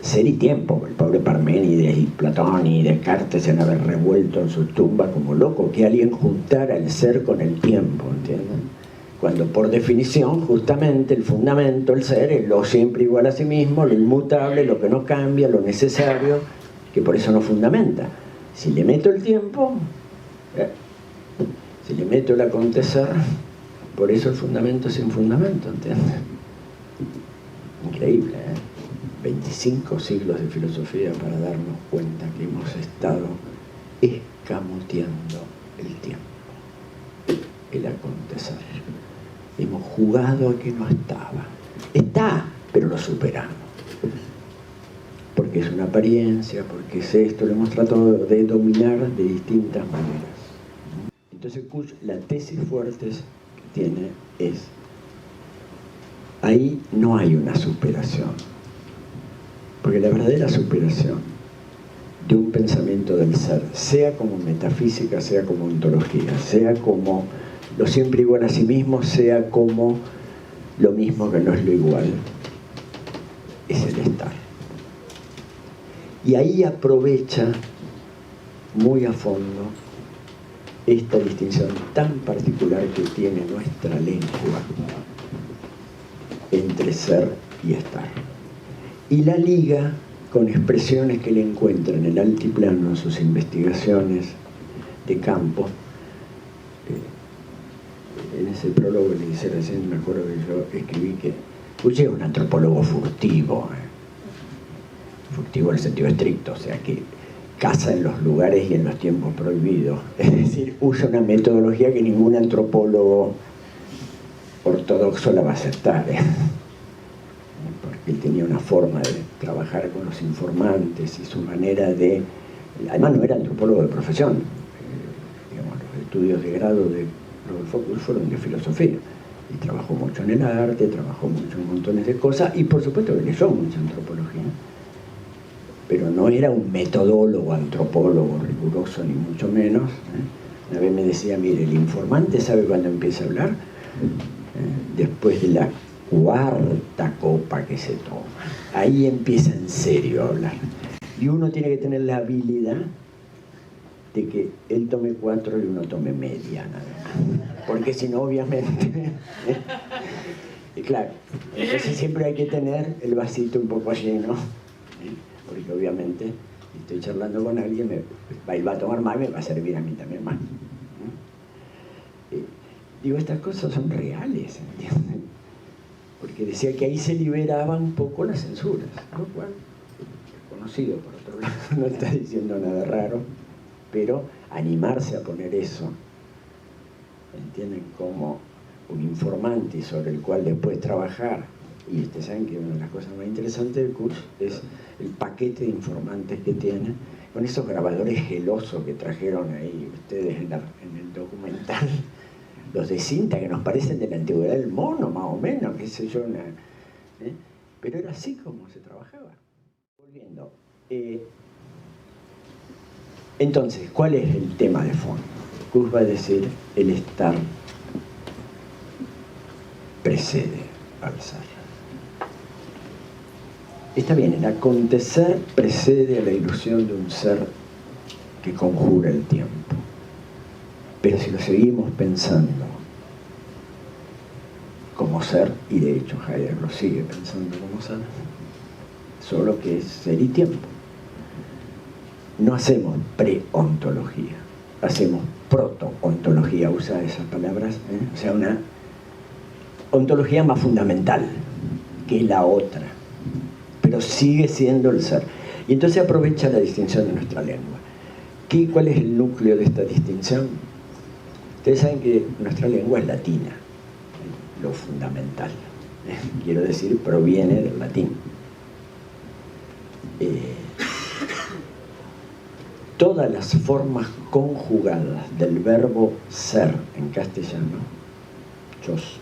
Ser y Tiempo, el pobre Parménides y Platón y Descartes se han haber revuelto en su tumba como loco, que alguien juntara el ser con el tiempo, ¿entienden? Cuando por definición, justamente, el fundamento, el ser, es lo siempre igual a sí mismo, lo inmutable, lo que no cambia, lo necesario, que por eso no fundamenta. Si le meto el tiempo, si le meto el acontecer, por eso el fundamento es sin fundamento, ¿entiendes? Increíble, ¿eh? 25 siglos de filosofía para darnos cuenta que hemos estado escamoteando el tiempo, el acontecer. Hemos jugado a que no estaba. Está, pero lo superamos. Porque es una apariencia, porque es esto, lo hemos tratado de dominar de distintas maneras. Entonces Kuhn, la tesis fuerte que tiene es, ahí no hay una superación. Porque la verdadera superación de un pensamiento del ser, sea como metafísica, sea como ontología, sea como lo siempre igual a sí mismo, sea como lo mismo que no es lo igual, es el estar. Y ahí aprovecha muy a fondo esta distinción tan particular que tiene nuestra lengua entre ser y estar. Y la liga con expresiones que le encuentra en el altiplano en sus investigaciones de campo. En ese prólogo que le hice recién, me acuerdo que yo escribí que Kuhn es un antropólogo furtivo, furtivo en el sentido estricto, o sea que caza en los lugares y en los tiempos prohibidos. Es decir, usa una metodología que ningún antropólogo ortodoxo la va a aceptar, porque él tenía una forma de trabajar con los informantes y su manera de... Además no era antropólogo de profesión, digamos, los estudios de grado de Rodolfo Kusch fueron de filosofía, y trabajó mucho en el arte, trabajó mucho en montones de cosas, y por supuesto que leyó mucha antropología, pero no era un metodólogo antropólogo riguroso, ni mucho menos. Una vez me decía, mire, el informante sabe cuándo empieza a hablar, después de la cuarta copa que se toma. Ahí empieza en serio a hablar. Y uno tiene que tener la habilidad de que él tome 4 y uno tome media, nada más. Porque si no, obviamente... Y claro, entonces siempre hay que tener el vasito un poco lleno, porque obviamente si estoy charlando con alguien, él va a tomar más y me va a servir a mí también más. Digo, estas cosas son reales, ¿entienden? Porque decía que ahí se liberaba un poco las censuras, lo cual es conocido por otro lado, no está diciendo nada raro, pero animarse a poner eso, ¿entienden? Como un informante sobre el cual después trabajar. Y ustedes saben que una de las cosas más interesantes del curso es el paquete de informantes que tiene, con esos grabadores gelosos que trajeron ahí ustedes en el documental, los de cinta que nos parecen de la antigüedad del mono, más o menos, qué sé yo, pero era así como se trabajaba. Volviendo. Entonces, ¿cuál es el tema de fondo? Kusch va a decir, el estar precede al ser. Está bien, el acontecer precede a la ilusión de un ser que conjura el tiempo. Pero si lo seguimos pensando como ser, y de hecho Heidegger lo sigue pensando como ser, solo que es ser y tiempo. No hacemos pre-ontología, hacemos proto-ontología, usa esas palabras, o sea, una ontología más fundamental que la otra, pero sigue siendo el ser. Y entonces aprovecha la distinción de nuestra lengua. ¿Cuál es el núcleo de esta distinción? Ustedes saben que nuestra lengua es latina, lo fundamental, quiero decir, proviene del latín. Todas las formas conjugadas del verbo ser en castellano,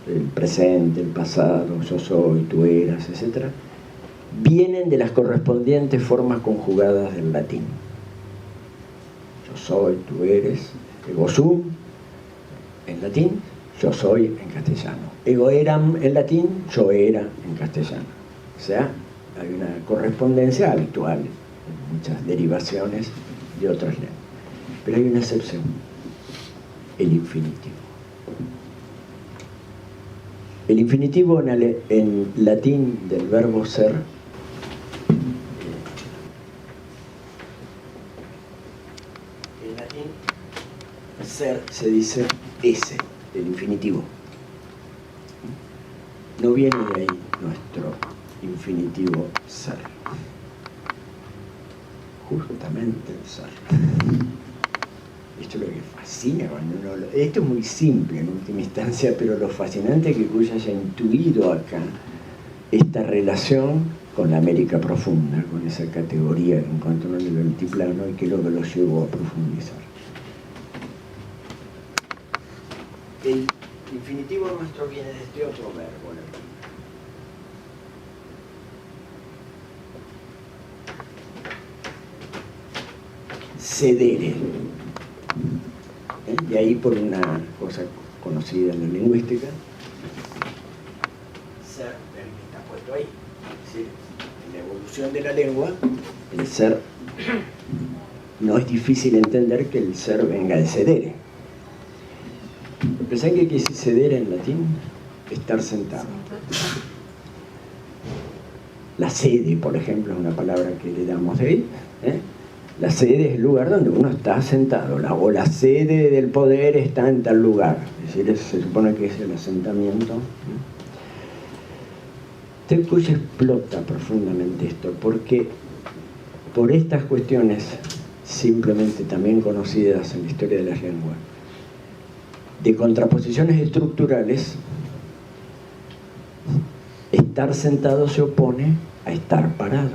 el presente, el pasado, yo soy, tú eras, etc., vienen de las correspondientes formas conjugadas del latín. Yo soy, tú eres, ego sum en latín, yo soy en castellano. Ego eram en latín, yo era en castellano. O sea, hay una correspondencia habitual en muchas derivaciones de otras lenguas. Pero hay una excepción, el infinitivo. El infinitivo en latín del verbo ser en latín ser se dice ese, el infinitivo. No viene de ahí nuestro infinitivo ser. Justamente el ser. Esto es lo que fascina cuando uno lo... Esto es muy simple en última instancia, pero lo fascinante es que Kusch haya intuido acá esta relación con la América profunda, con esa categoría que encontró en el altiplano y que luego lo llevó a profundizar. El infinitivo nuestro viene de este otro verbo, cedere. Y ahí, por una cosa conocida en la lingüística, ser está puesto ahí. Es decir, en la evolución de la lengua, el ser, no es difícil entender que el ser venga de cedere. ¿Pensáis que quiere decir cedere en latín? Estar sentado. La sede, por ejemplo, es una palabra que le damos de ahí. La sede es el lugar donde uno está sentado, o la sede del poder está en tal lugar. Es decir, se supone que es el asentamiento. Kusch explota profundamente esto, porque por estas cuestiones simplemente también conocidas en la historia de las lenguas, de contraposiciones estructurales, estar sentado se opone a estar parado.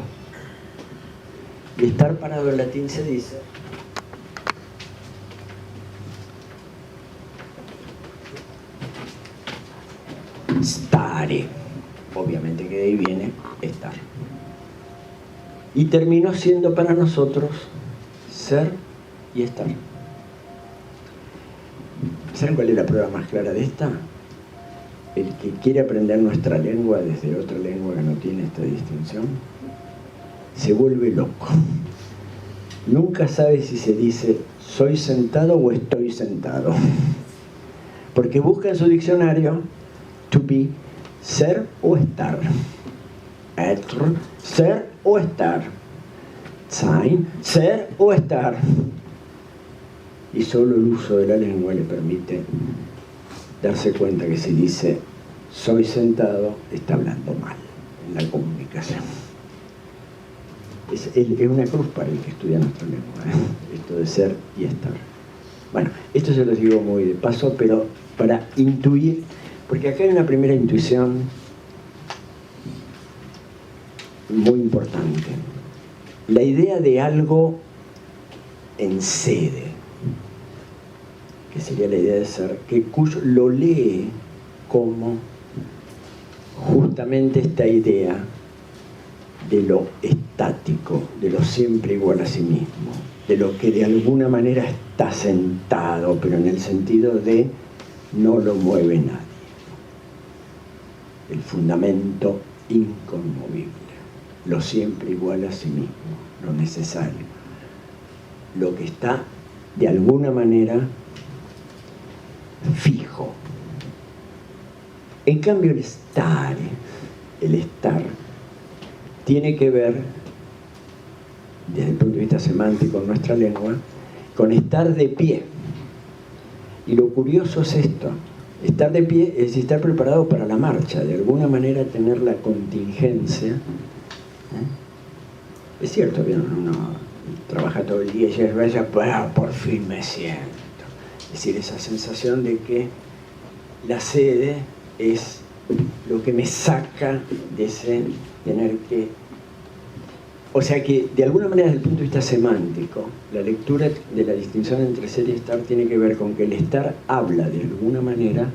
Y estar parado en latín se dice stare, obviamente que de ahí viene estar. Y terminó siendo para nosotros ser y estar. ¿Saben cuál es la prueba más clara de esta? El que quiere aprender nuestra lengua desde otra lengua que no tiene esta distinción, se vuelve loco. Nunca sabe si se dice soy sentado o estoy sentado. Porque busca en su diccionario to be, ser o estar. Être, ser o estar. Sein, ser o estar. Y solo el uso de la lengua le permite darse cuenta que si dice soy sentado, está hablando mal en la comunicación. Es una cruz para el que estudia nuestra lengua, esto de ser y estar. Bueno, esto se los digo muy de paso, pero para intuir, porque acá hay una primera intuición muy importante. La idea de algo en sede, que sería la idea de ser, que Kush lo lee como justamente esta idea de lo estático, de lo siempre igual a sí mismo, de lo que de alguna manera está sentado, pero en el sentido de no lo mueve nadie. El fundamento inconmovible, lo siempre igual a sí mismo, lo necesario, lo que está de alguna manera fijo. En cambio el estar tiene que ver, desde el punto de vista semántico en nuestra lengua, con estar de pie. Y lo curioso es esto: estar de pie es estar preparado para la marcha, de alguna manera tener la contingencia. Es cierto que uno trabaja todo el día y ya vaya, por fin me siento. Es decir, esa sensación de que la sede es lo que me saca de ese tener que... O sea que, de alguna manera, desde el punto de vista semántico, la lectura de la distinción entre ser y estar tiene que ver con que el estar habla, de alguna manera,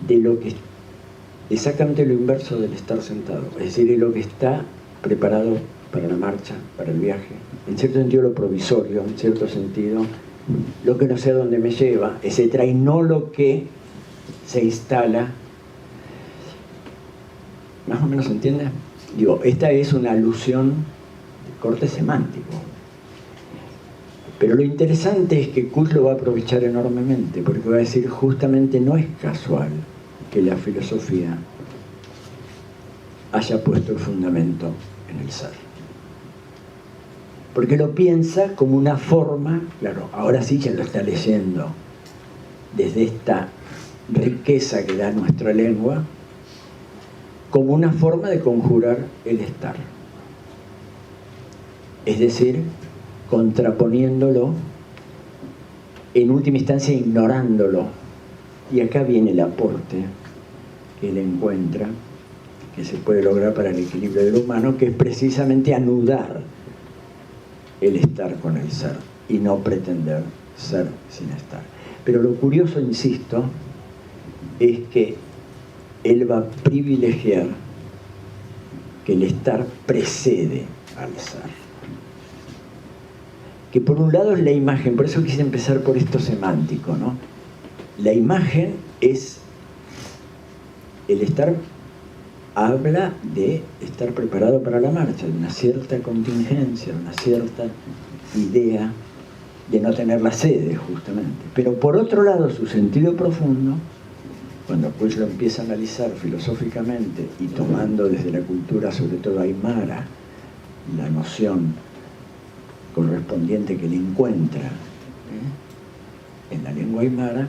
de lo que... exactamente lo inverso del estar sentado. Es decir, de lo que está preparado para la marcha, para el viaje. En cierto sentido, lo provisorio, en cierto sentido, lo que no sé a dónde me lleva, etc. Y no lo que se instala. ¿Más o menos se entiende? Digo, esta es una alusión de corte semántico. Pero lo interesante es que Kush lo va a aprovechar enormemente, porque va a decir, justamente no es casual que la filosofía haya puesto el fundamento en el ser. Porque lo piensa como una forma, claro, ahora sí ya lo está leyendo desde esta riqueza que da nuestra lengua, como una forma de conjurar el estar. Es decir, contraponiéndolo, en última instancia ignorándolo. Y acá viene el aporte que él encuentra, que se puede lograr para el equilibrio del humano, que es precisamente anudar el estar con el ser y no pretender ser sin estar. Pero lo curioso, insisto, es que él va a privilegiar que el estar precede al ser. Que por un lado es la imagen, por eso quise empezar por esto semántico, ¿no? La imagen es el estar, habla de estar preparado para la marcha, de una cierta contingencia, de una cierta idea de no tener la sede, justamente. Pero por otro lado, su sentido profundo, cuando pues lo empieza a analizar filosóficamente y tomando desde la cultura, sobre todo aymara, la noción correspondiente que le encuentra en la lengua aymara,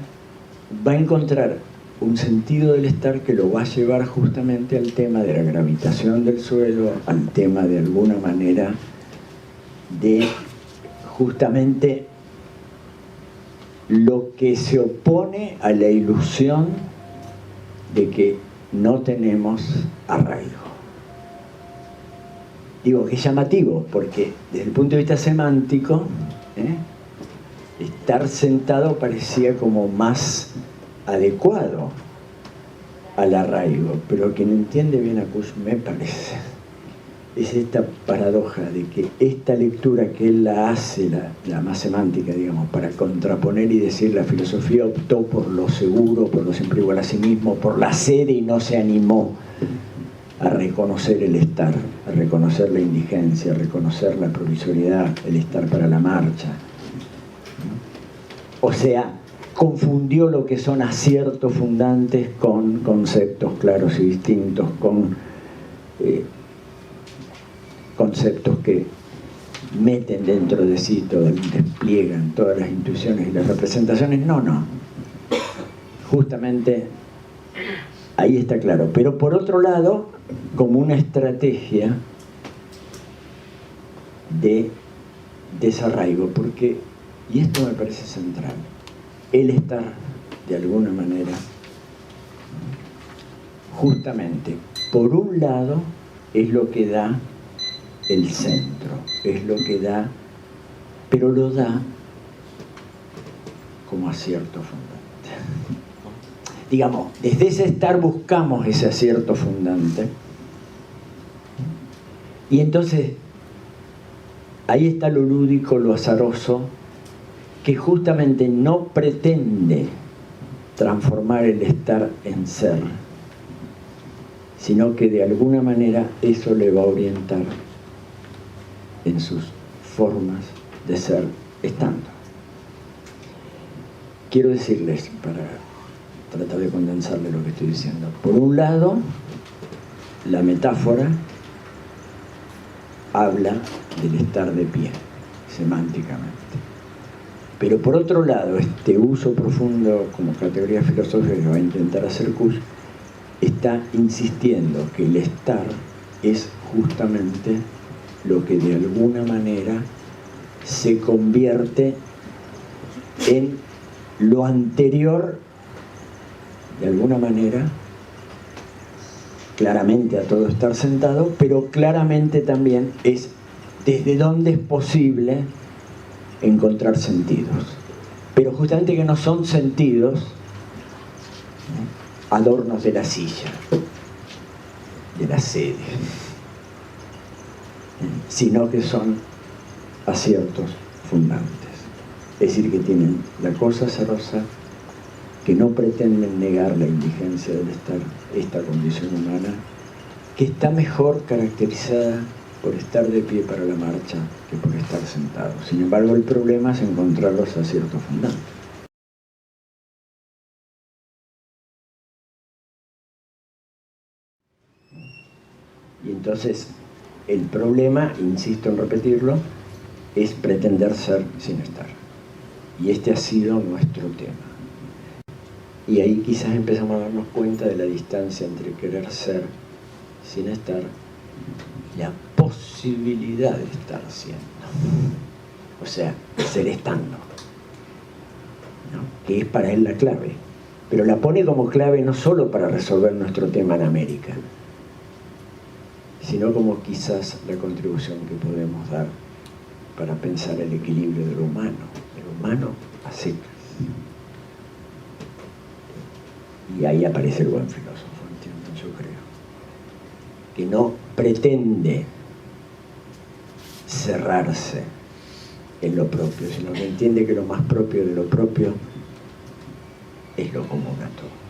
va a encontrar un sentido del estar que lo va a llevar justamente al tema de la gravitación del suelo, al tema de alguna manera de justamente lo que se opone a la ilusión de que no tenemos arraigo. Digo que es llamativo, porque desde el punto de vista semántico, estar sentado parecía como más adecuado al arraigo, pero quien entiende bien a Kusch, me parece, es esta paradoja de que esta lectura que él la hace, la más semántica, digamos, para contraponer y decir la filosofía optó por lo seguro, por lo siempre igual a sí mismo, por la sede y no se animó a reconocer el estar, a reconocer la indigencia, a reconocer la provisoriedad, el estar para la marcha. O sea, confundió lo que son aciertos fundantes con conceptos claros y distintos, con conceptos que meten dentro de sí todo, despliegan todas las intuiciones y las representaciones. No. Justamente ahí está claro. Pero por otro lado, como una estrategia de desarraigo, porque, y esto me parece central, el estar, de alguna manera, justamente, por un lado, es lo que da el centro, es lo que da, pero lo da como acierto fundante. Digamos, desde ese estar buscamos ese acierto fundante, y entonces ahí está lo lúdico, lo azaroso, que justamente no pretende transformar el estar en ser, sino que de alguna manera eso le va a orientar en sus formas de ser estando. Quiero decirles, para tratar de condensarle lo que estoy diciendo, por un lado, la metáfora habla del estar de pie, semánticamente. Pero por otro lado, este uso profundo como categoría filosófica que va a intentar hacer Kusch, está insistiendo que el estar es justamente lo que de alguna manera se convierte en lo anterior, de alguna manera, claramente a todo estar sentado, pero claramente también es desde donde es posible encontrar sentidos, pero justamente que no son sentidos adornos de la silla, de la sede, sino que son aciertos fundantes, es decir, que tienen la cosa azarosa, que no pretenden negar la indigencia del estar, esta condición humana, que está mejor caracterizada por estar de pie para la marcha que por estar sentado. Sin embargo, el problema es encontrar los aciertos fundantes. Y entonces, el problema, insisto en repetirlo, es pretender ser sin estar. Y este ha sido nuestro tema. Y ahí quizás empezamos a darnos cuenta de la distancia entre querer ser sin estar, la posibilidad de estar siendo, o sea, ser estando, ¿no? Que es para él la clave, pero la pone como clave no solo para resolver nuestro tema en América, sino como quizás la contribución que podemos dar para pensar el equilibrio de lo humano a secas. Y ahí aparece el buen filósofo, ¿entienden? Yo creo que no pretende cerrarse en lo propio, sino que entiende que lo más propio de lo propio es lo común a todos.